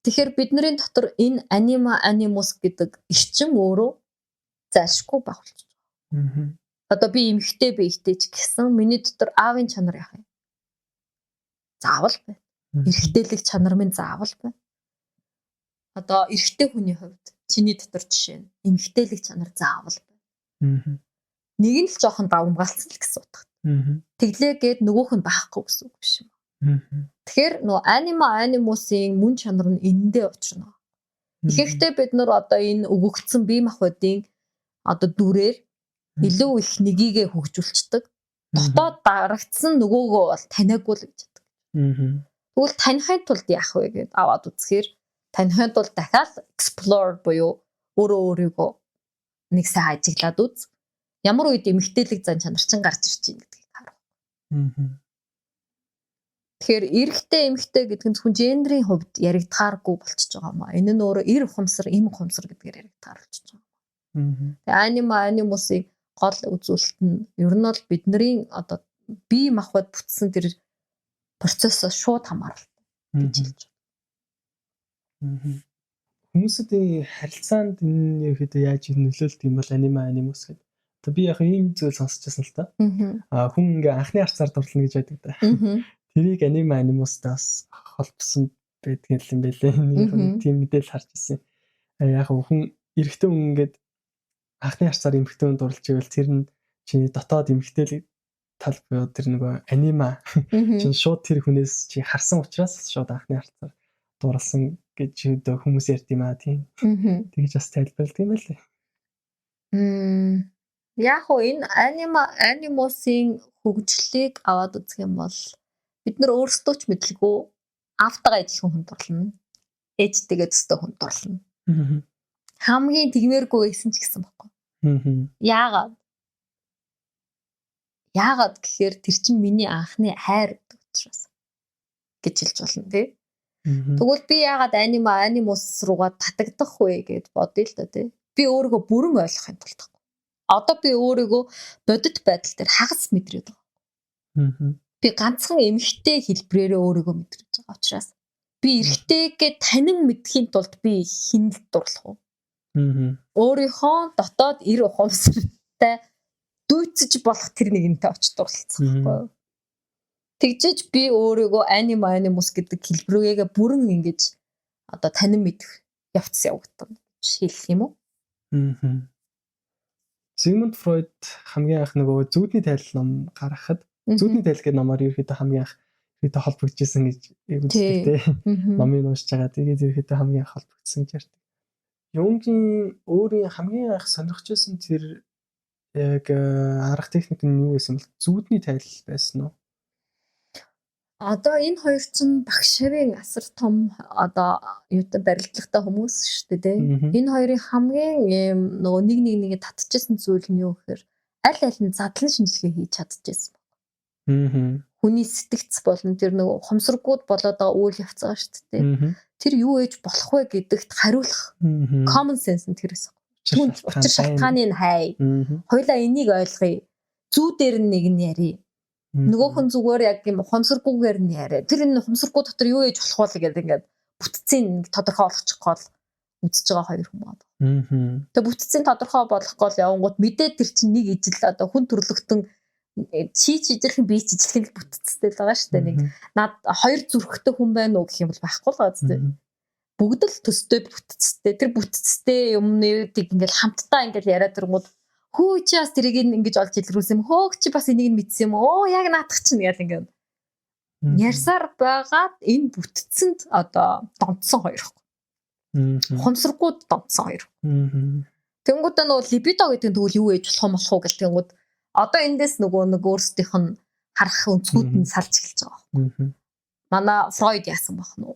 Тэгэхээр бидний дотор энэ animus гэдэг эрчим өөрөө зайлшгүй байх болчих. Одоо би эмэгтэй биетэйч гэсэн миний дотор аавын чанар яах юм? Заавал байна. Эрэгтэйлэг чанар минь заавал байна. Одоо эрэгтэй хүний хувьд чиний дотор жишээ нь эмэгтэйлэг чанар заавал байна. Нэг нь л жоохон давмгаалцсан л гэсэн утгатай. Тэглээ гээд нөгөөх нь байхгүй гэсэн үг биш юм. Тэгэхээр нөгөө animuсын мөн чанар нь энэндээ учрна. Тэгэхдээ бид нар одоо энэ өгөгдсөн бие махбодын одоо дүрээр илүү их нёгийгээ хөгжүүлцдэг. Дотоод дарагдсан нөгөөгөө бол таниагүй л гэж байдаг. Тэгвэл танихын тулд яах вэ гэдээ аваад үзэхээр танихын тулд дахиад explore буюу өөрийгөө нэг сайн ажиглаад үз. Ямар үед эмэгтэйлэг зан чанар чинь гарч ирж байна гэдгийг харах. Тэгэхээр эрэгтэй эмэгтэй гэдэг нь хүн гендрийн хувьд яригдахааргүй болчихж байгаа юм аа. Энэ нь өөрөө эр ухамсар, эм ухамсар гэдгээр яригдахаар болчихж байгаа. Тэгээ animusыг гол үзүүлэлт нь ер нь бол бидний одоо бие махбод бүтсэн тэр процессоос шууд хамааралтай гэж хэлж байна. Хүмүүсийн харилцаанд энэ ерөөдөө яаж нөлөөлт юм бол анимус гэдэг. Одоо би яг ийм зүйл сонсчихсан л та. Хүн ингээ анхны харцаар дурлна гэж байдаг да. Тэрийг анимустаас холбосон байдаг юм байлээ. Тийм мэдээлэл харж ирсэн. Яг хүн эрэгтэй хүн ингээд анхны харцаар эмэгтэй хүн дурлж ивэл тэр нь чи дотоод эмэгтэй тал буюу тэр нөгөө анима чинь шууд тэр хүнээс чи харсан учраас шууд анхны харцаар дурлсан гэж хүмүүс ярьд юм тийм. Тэгж бас тайлбарладаг юм байлээ. Яг уу энэ анимусын хөгжлийг аваад үзэх юм бол бид нар өөрсдөө ч мэдлгүй автагаа ижилхэн хүн дурлна. Ээжтэйгээ төстэй хүн дурлна. Хамгийн тэгмээргүй байсан ч гэсэн баггүй. Яагаад гэхээр тэр чинь миний анхны хайр учраас гэж хэлж болно тий. Тэгвэл би яагаад анимус руугаа татагдах вэ гэд бодъё л да тий. Би өөрийгөө бүрэн ойлгохын тулд. Одоо би өөрийгөө бодит байдал дээр хагас мэдрээд байгаа. Би ганцхан эмэгтэй хэлбрээрээ өөрийгөө мэдрэж байгаа учраас би эрэгтэйгээ танин мэдхийн тулд би хинд дурлах уу? Өөрийнхөө дотоод эр ухамсартай дүүцэж болох тэр нэгэнтэй очиж дурлалцах байхгүй юу? Тэгжиж би өөрийгөө анимус гэдэг хэлбэрээгээ бүрэн ингэж одоо танин мэдэх явц явагдана гэж хэлэх юм уу? Зигмунд Фройд хамгийн анх нөгөө зүудний тайлал ном гаргахад зүудний тайлал гэдэг номоор ерөөхдөө хамгийн анх ерөөхдөө холбогдчихсэн гэж үздэг те. Номыг уншиж байгаа. Тэгээд ерөөхдөө хамгийн анх холбогдсон гэж ярьдаг. Юнгийн өөрийн хамгийн анх сонирхож байсан тэр яг арга техник нь юу байсан бол зүудний тайлал байсан уу? Одоо энэ хоёр чинь багш шавийн асар том одоо юутай барилдлагатай хүмүүс шүү дээ тийм. Энэ хоёрын хамгийн нөгөө нэг татчихсан зүйл нь юу гэхээр аль нь задлан шинжилгээ хийж чадчихсан баг. Хүний сэтгц болон тэр нөгөө ухамсаргууд болоод байгаа үйл явц байгаа шүү дээ. Тэр юу ээж болох вэ гэдэгт хариулах common sense нь тэрээс. Учир шалтгааныг хай. Хоёлаа энийг ойлгоё. Зүү дээр нэг нь ярий. Нөгөө хүн зүгээр яг юм ухамсаргүйгээр нь яриа. Тэр энэ ухамсаргүй дотор юу ээж болох вэ гэдэг ингээд бүтцийн тодорхой болгочих гол үзэж байгаа хоёр хүн байна. Тэгээ бүтцийн тодорхой болгох гол явангууд мэдээ тэр чинь нэг ижил одоо хүн төрлөختөн чийч ижилхэн би ч ижилхэн бүтцтэй л байгаа шүү дээ. Нэг над хоёр зүрхтэй хүн байна уу гэх юм бол байхгүй л байгаа зү. Бүгд л төстэй бүтцтэй. Тэр бүтцтэй юмнуудыг ингээд хамтдаа ингээд яриад ирэнгууд хөө чи бас тэрийг ингэж олж илрүүлсэн юм. Хөөх чи бас энийг мэдсэн юм. Оо яг наадах чинь гэл ингээд ярьсаар байгаад энэ бүтцэнд одоо донтсон хоёр. Ухамсаргууд донтсон хоёр. Тэнгуудаа нөгөө либидо гэдэг нь тэгвэл юу ээж болох уу гэл тэнгууд одоо эндээс нөгөө нэг өөрсдийнх нь харах өнцгүүд нь салж эхэлж байгаа. Манай Фройд яасан бах нь.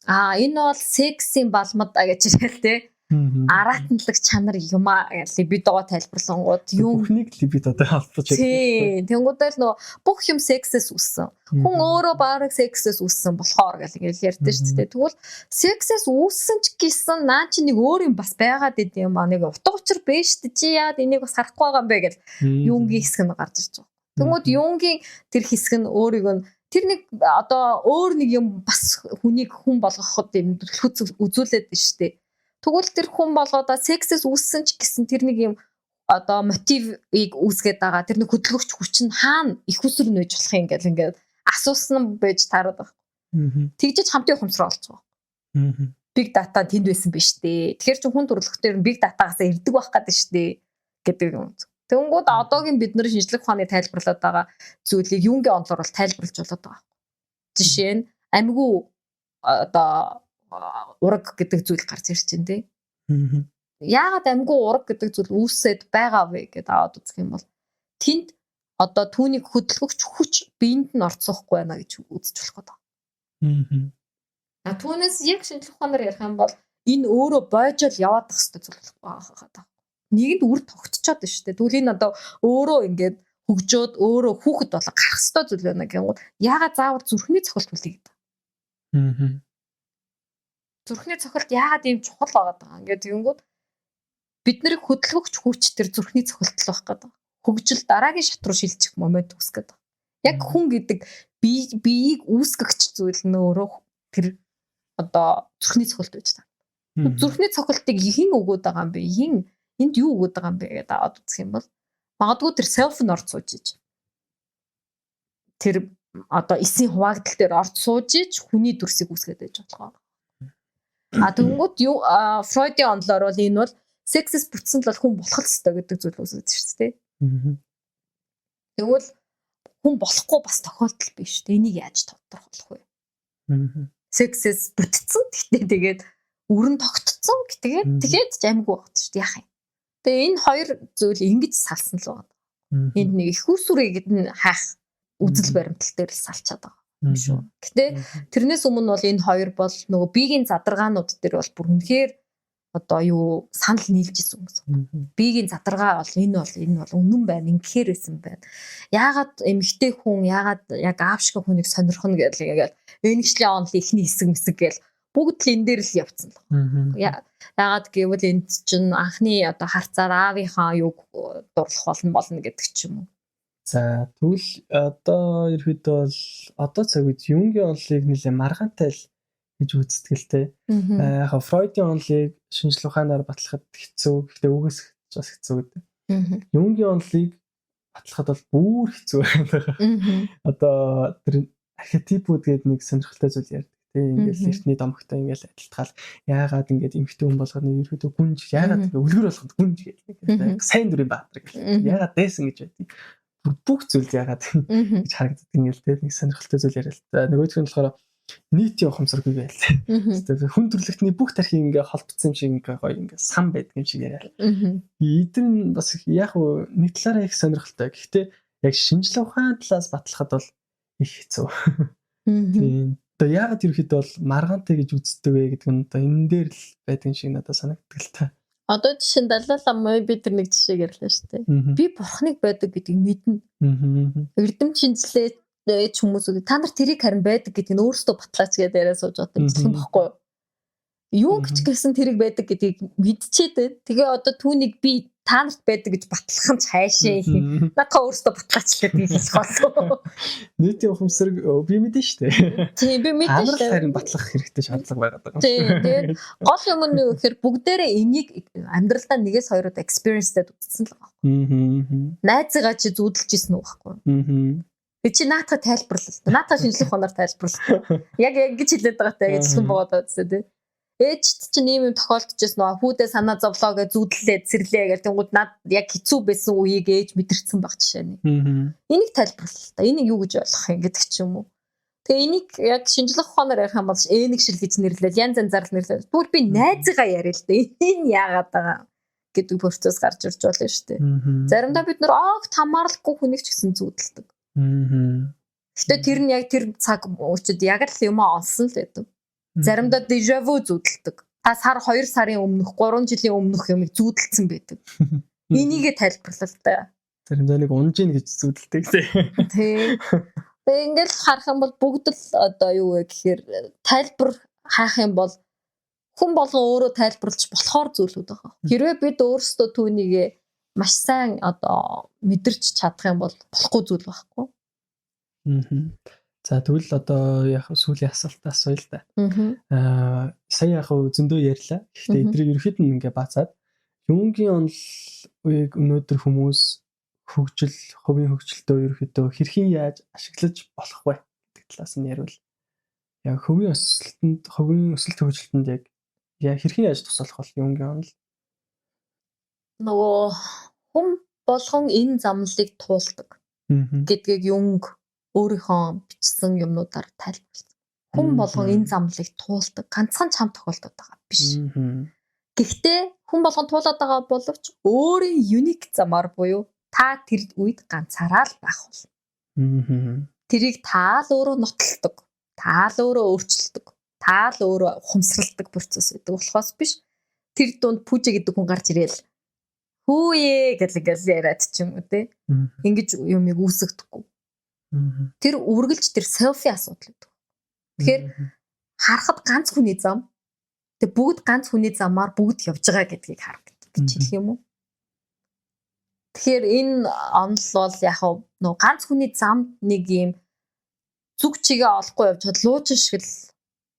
Энэ бол сексийн балмад гэж хэлээл те. Аратналаг чанар юм аа либидогоо тайлбарлангууд юм бүхнийг либидотой холбож байгаа. Тэнгуудаа л нөгөө бүх юм сексээс үүссэн. Хүн өөрөө баараг сексээс үүссэн болохоор гэл ингээл ярьдэн шүү дээ. Тэгвэл сексээс үүссэн ч гэсэн наа чи нэг өөр юм бас байгаад идэв юм аа. Нэг утга учир биш шүү дээ. Чи яад энийг бас харахгүй байгаа юм бэ гэл Юнгийн хэсэг нь гарч ирж байгаа. Тэнгууд Юнгийн тэр хэсэг нь өөрийг нь тэр нэг одоо өөр нэг юм бас хүнийг хүн болгоход юм үзүүлээд байна шүү дээ. Тэгвэл тэр хүн болгоодаа сексээс үүссэн ч гэсэн тэр нэг юм одоо мотивыг үүсгээд байгаа. Тэр нэг хөдөлгөгч хүч нь хаана их усэр нээж болох юм гэл ингээд асуусан байж таарад байгаа. Тэгжиж хамтын ухамсар олж байгаа. Big data тэнд байсан биш дээ. Тэгэхээр чи хүн төрөлхтөр big data-гаас ирдэг байх гэдэг шүү дээ гэдэг юм. Тэнгүүд одоогийн бидний шинжлэх ухааны тайлбарлаад байгаа зүйлийг Юнгийн онолоор бол тайлбарлаж болоод байгаа. Жишээ нь амьгүй одоо ураг гэдэг зүйл гарч ирж байна тий. Яагаад амьгүй ураг гэдэг зүйл үүсээд байгаа вэ гэдээ аваад үзэх юм бол тэнд одоо түүнийг хөдөлгөгч хүч биед нь орцсоохгүй байна гэж үзэж болох гэдэг. Түүнээс яг шинжлэх ухаанаар ярих юм бол энэ өөрөө бойжол яваад ах хэвээр зүйл байгаа. Нэгэнд үр тогтчиход байна шүү дээ. Тэгвэл энэ одоо өөрөө ингээд хөгжөөд өөрөө хүүхэд болго гарах хэвээр зүйл байна гэнгүүт яагаад заавар зүрхний цохилт үлээ гэдэг. Зүрхний цохилт яагаад ийм чухал байгаа даа. Ингээд тэгэнгүүт бид нарыг хөдөлгөгч хүч төр зүрхний цохилт л байх гэдэг. хөгжил дараагийн шат руу шилжих момент үүсгэж байгаа. Яг хүн гэдэг биеийг үүсгэгч зүйл нь өөрөө тэр одоо зүрхний цохилт байж та. Зүрхний цохилтыг хэн өгөөд байгаа юм бэ? Энд юу өгөөд байгаа юм бэ гэдэг аваад үзэх юм бол магадгүй тэр self нь орж сууж иж. Тэр одоо эсийн хуваагдал дээр орж сууж иж хүний дүрсийг үүсгээд байж болох. Тэгэнгүүт юу Фройдын онолоор бол энэ бол сексэс бүтсэн л хүн болох ёстой гэдэг зүйл үүсэж шүү дээ. Тэгвэл хүн болохгүй бас тохиолдол биш шүү дээ. Энийг яаж тодорхойлох вэ? Сексэс бүтсэн. Гэтэ тэгээд өрн тогтцсон. Тэгээд ч амгүй багт шүү дээ. Яах юм. Тэгээ энэ хоёр зүйл ингэж салсан л байна. Энд нэг их усүрийг нь хаах үзэл баримтал дээр л салчаад байгаа юм шүү. Гэтэ тэрнээс өмнө бол энэ хоёр бол нөгөө биегийн задаргаанууд дээр бол бүр үнэхээр одоо юу санал нийлж исэн юм. Биегийн задаргаа бол энэ бол үнэн байна, ингэхээр байсан байна. Яагаад эмэгтэй хүн яагаад яг аав шиг хүнийг сонирхно гэдэг энэчлэн онл ихний хэсэг мэсэг гэл бүгд л энэ дээр л явцсан л. Яагаад гэвэл энд чинь анхны одоо харцаар аавынхаа юг дурлах болно гэдэг ч юм уу. За тэгвэл одоо ерөөдөө бол одоо цаг үед Юнгийн онолыг нэлээ маргаантай л гэж үздэг л те. Яг Фройдын онолыг шинжлэх ухаанаар батлахад хэцүү. Гэхдээ үгээс бас хэцүү гэдэг. Юнгийн онолыг батлахад бол бүр хэцүү байна. Одоо тэр архетипүүд гэдэг нэг сонирхолтой зүйл ярьдаг. Ингээл эртний домогтой ингээл адилтгаал яагаад ингээд эмхтэй хүн болгоод нэг ерөөдөө гүнж яагаад үлгэр болгоод гүнж гэдэг. Сайн дүрийн баатар гэх. Яагаад дайсан гэж байдаг. Бүх зүйл яагаад гэж харагддаг ингээл те нэг сонирхолтой зүйл яриа л. За нөгөөх нь болохоор нийтийн ухамсаргүй байл. Хүн төрлөختний бүх тархийг ингээ холбогдсон юм шиг ингээ гоё ингээ сан байдаг юм шиг яриа. Эдгээр нь бас яг нэг талаараа их сонирхолтой. Гэхдээ яг шинжлэх ухааны талаас батлахад бол их хэцүү. Тийм. Одоо яагаад ерөөхдөө бол маргаантай гэж үздэг вэ гэдэг нь одоо энэ дээр л байдаг шиг надад санагддаг л та. Одоо жишээ нь Далай Лама бид тэр нэг жишээ ярьлаа шүү дээ. Би бурхныг байдаг гэдгийг мэднэ. Эрдэм шинжлээ ч хүмүүсүүд та нар тэрийг харин байдаг гэдгийг өөрсдөө батлаач гэдээ яриа сууж байгаа юм баггүй. Юу гэж гэсэн тэрийг байдаг гэдгийг мэдчихэд тэгээ одоо түүнийг би та нарт байдаг гэж батлах нь хайшаа юм. Надаа өөрсдөө батлаач гэдгийг хэлэх болов. Нийтийн ухамсар би мэдэн штэ. Тийм би мэдэн штэ. Та нарт батлах хэрэгтэй шаардлага байгаад байгаа. Тийм тэгээд гол юм нь юу гэхээр бүгдээрээ энийг амьдралдаа нэгээс хоёроо experience-тэй үзсэн л байгаа. Найзыгаа чи зүүдэлж исэн үү байхгүй. Би чи наатаа тайлбарлал. Наатаа шинжлэх ухаанаар тайлбарлал. Яг ингэж хэлээд байгаа таа гэж хүн богоод байцсан тийм. Ээжт чинь ийм юм тохиолдчихсэн нөө хүүдээ санаа зовлоо гэж зүудлээ цэрлээ гэх тэнгууд над яг хэцүү байсан үеийг ээж мэдэрсэн баг жишээ нь. Энийг тайлбарлал та. Энийг юу гэж ойлгох юм гэдэг ч юм уу. Тэгээ энийг яг шинжлэх ухаанаар ярих юм бол энийг шил гэж нэрлээл янз янзаар нэрлээл. Тэгвэл би найзыгаа яриа л да. Энэ яагаад байгаа гэдэг процесс гарч ирж болно шүү дээ. Заримдаа бид нөр огт хамааралгүй хүнийг ч гэсэн зүүдэлдэг. Гэтэ тэр нь яг тэр цаг үчид яг л юм олсон л байдаг. Заримдаа дежаву зүүдэлдэг. Та сар 2 сарын өмнөх 3 жилийн өмнөх юмыг зүүдэлсэн байдаг. Энийгээ тайлбарлал та. Заримдаа нэг унжин гэж зүүдэлдэг тий. Тэгээ ингээл харах юм бол бүгд л одоо юу вэ гэхээр тайлбар хаах юм бол хүн болгон өөрөө тайлбарлаж болохоор зүйлүүд байгаа. Хэрвээ бид өөрсдөө түүнийг маш сайн одоо мэдэрч чадах юм бол болохгүй зүйл байхгүй. За тэгвэл одоо яг сүүлийн асуултаа асууя л да. Сая яг зөндөө ярьлаа. Гэхдээ эдрийг ерөөхдөө ингээ бацаад Юнгийн онол үеиг өнөөдөр хүмүүс хувийн хөгжилтөө ерөөхдөө хэрхэн яаж ашиглаж болох вэ гэдэг талаас нь ярил. Яг хувийн өсөлт хөгжилтөнд яг хэрхэн яаж тусалах бол Юнгийн онол? Нөгөө хүн болгон энэ замлыг туулдаг гэдгийг Юнг өөрийнхөө бичсэн юмнуудаар тайлбарласан. Хүн болгон энэ замлыг туулдаг. Ганцхан чам тохиолдод байгаа биш. Гэхдээ хүн болгон туулаад байгаа боловч өөрийн юник замаар буюу та тэр үед ганцаараа л байх болно. Тэрийг та л өөрөө нотолдог. Та л өөрөө өөрчилдөг. Та л өөрөө ухамсарладаг процесс байдаг. Болохоос биш тэр дунд пүжэ гэдэг хүн гарч ирээл хүүе гэж яриад ч юм уу те. Ингэж юмыг үүсгэдэггүй. Тэр үргэлж тэр селфи асуудал гэдэг. Тэгэхээр харахад ганц хүний зам. Тэг бүгд ганц хүний замаар бүгд явж байгаа гэдгийг харах гэж хэлэх юм уу? Тэгэхээр энэ онол бол яг нөө ганц хүний замд нэг юм зүг чигээ олохгүй явж чад луучин шиг л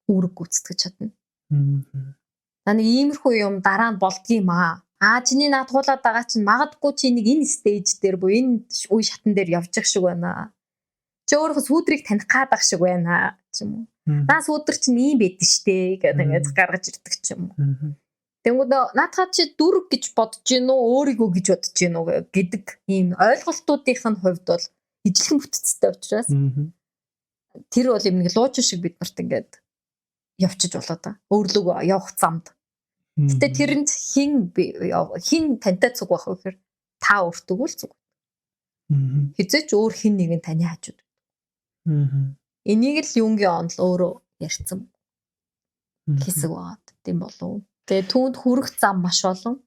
үүрэг гүйцэтгэж чадна. Нэг иймэрхүү юм дараа нь болдгийм аа. Чиний наад туулаад байгаа чинь магадгүй чи нэг энэ стейж дээр буюу энэ үе шатн дээр явж байгаа шиг байна. Чи өөрөө сүүдрийг таних гад байх шиг байна ч юм уу. Наа сүүдэр чинь ийм байдэн штэ гэдэг ингээд гаргаж ирдэг ч юм уу. Тэнгүүд наадхаа чи дүрэг гэж бодож гин үү өөрийгөө гэж бодож гин үү гэдэг ийм ойлголтуудынх нь хувьд бол ижилхэн бүтцтэй учраас тэр бол юм нэг луучин шиг бид нарт ингээд явчих болоо та. Өөрлөгөө явах замд. Гэтэ тэрэнд хин тантай цуг байх вэ гэхээр та өөртөө л цуг. Хизээч өөр хин нэг нь таны хажууд. Энийг л Юнгийн онол өөрөө ярьсан хэсэг байна. Тийм болов. Тэгээ түүнд хүрэх зам маш олон.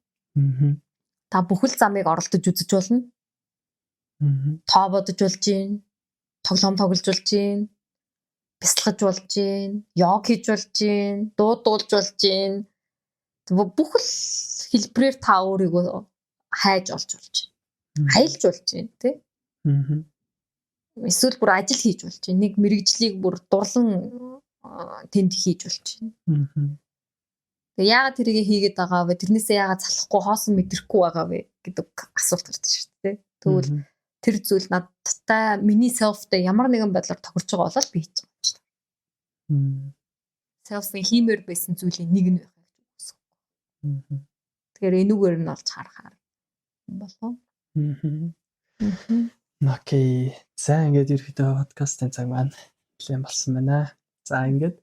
Та бүхэл замыг оролдож үзэж болно. Тоо бодож болж гин, тоглоом тоглож болж гин, бясалгаж болж гин, йог хийж болж гин, дуудуулж болж гин. Бүхэл хэлбэрээр та өөрийгөө хайж олж болж байна. Аялж болж байна, тий? Эсвэл бүр ажил хийж болж байна. Нэг мэрэгжлийг бүр дурлан тэнд хийж болж байна. Тэгээ яагаад тэрийг хийгээд байгаа вэ? Тэрнээсээ яагаад залахгүй хоосон мэдрэхгүй байгаа вэ гэдэг асуулт гардаг шүү дээ. Тэгвэл тэр зүйл надтай миний self-тэй ямар нэгэн байдлаар тохирч байгаа болол би хийж байгаа шүү дээ. Self-ийн хиймээр байсан зүйлийн нэг нь байх гэж үгүйсэн. Тэгэхээр энүүгээр нь олж харахаар болов. Окей. За ингээд ерөөдөө подкастын цаг маань нэлээд болсон байна. За ингээд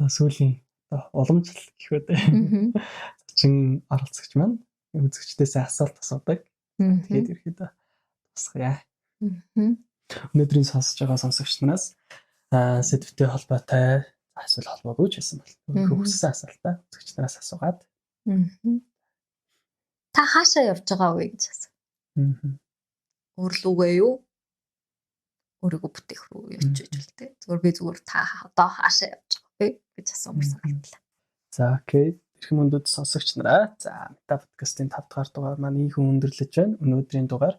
сүүлийн уламжлал гэх үү. Зочин оролцогч маань үзэгчдээс асуулт асуудаг. Тэгээд ерөөдөө тусгая. Өнөөдрийн сонсож байгаа сонсогч нараас сэдвтэй холбоотой эсвэл холбоогүй ч байсан бол хүссэн асуултаа үзэгч нараас асуугаад. Та хаашаа явж байгаа вэ гэж асуу. Өөрлөгөө юу? Өөрийгөө бүтээх рүү явж байж бол тээ. Зүгээр би зүгээр та одоо хаашаа явж байгаа вэ гэж асуумаар санагдлаа. За окей. Эрхэм өндөд сонсогч нараа. За Мета подкастын 5 дахь дугаар маань ийхэн өндөрлөж байна. Өнөөдрийн дугаар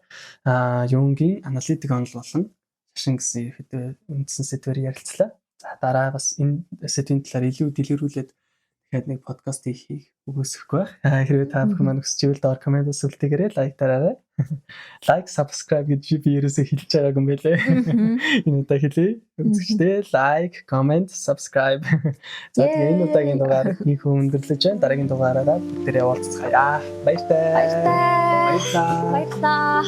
Юнгийн аналитик онол болон шашин гэсэн үндсэн сэдвээр ярилцлаа. За дараа бас энэ сэдвийн талаар илүү дэлгэрүүлээд дахиад нэг подкаст хийх үгүйсэхгүй байх. Хэрвээ та бүхэн маань хүсч ивэл доор комментос үлдээгээрэй, лайк дараарай. Лайк, subscribe гэж би ерөөсөө хэлж байгаагүй юм байлээ. Энэ удаа хэлье. Үзэгчдээ лайк, comment, subscribe. За тэгээ энэ удаагийн дугаар ийхэн өндөрлөж байна. Дараагийн дугаараараа бүгдээрээ уулзцгаая. Баяртай. Баярлалаа.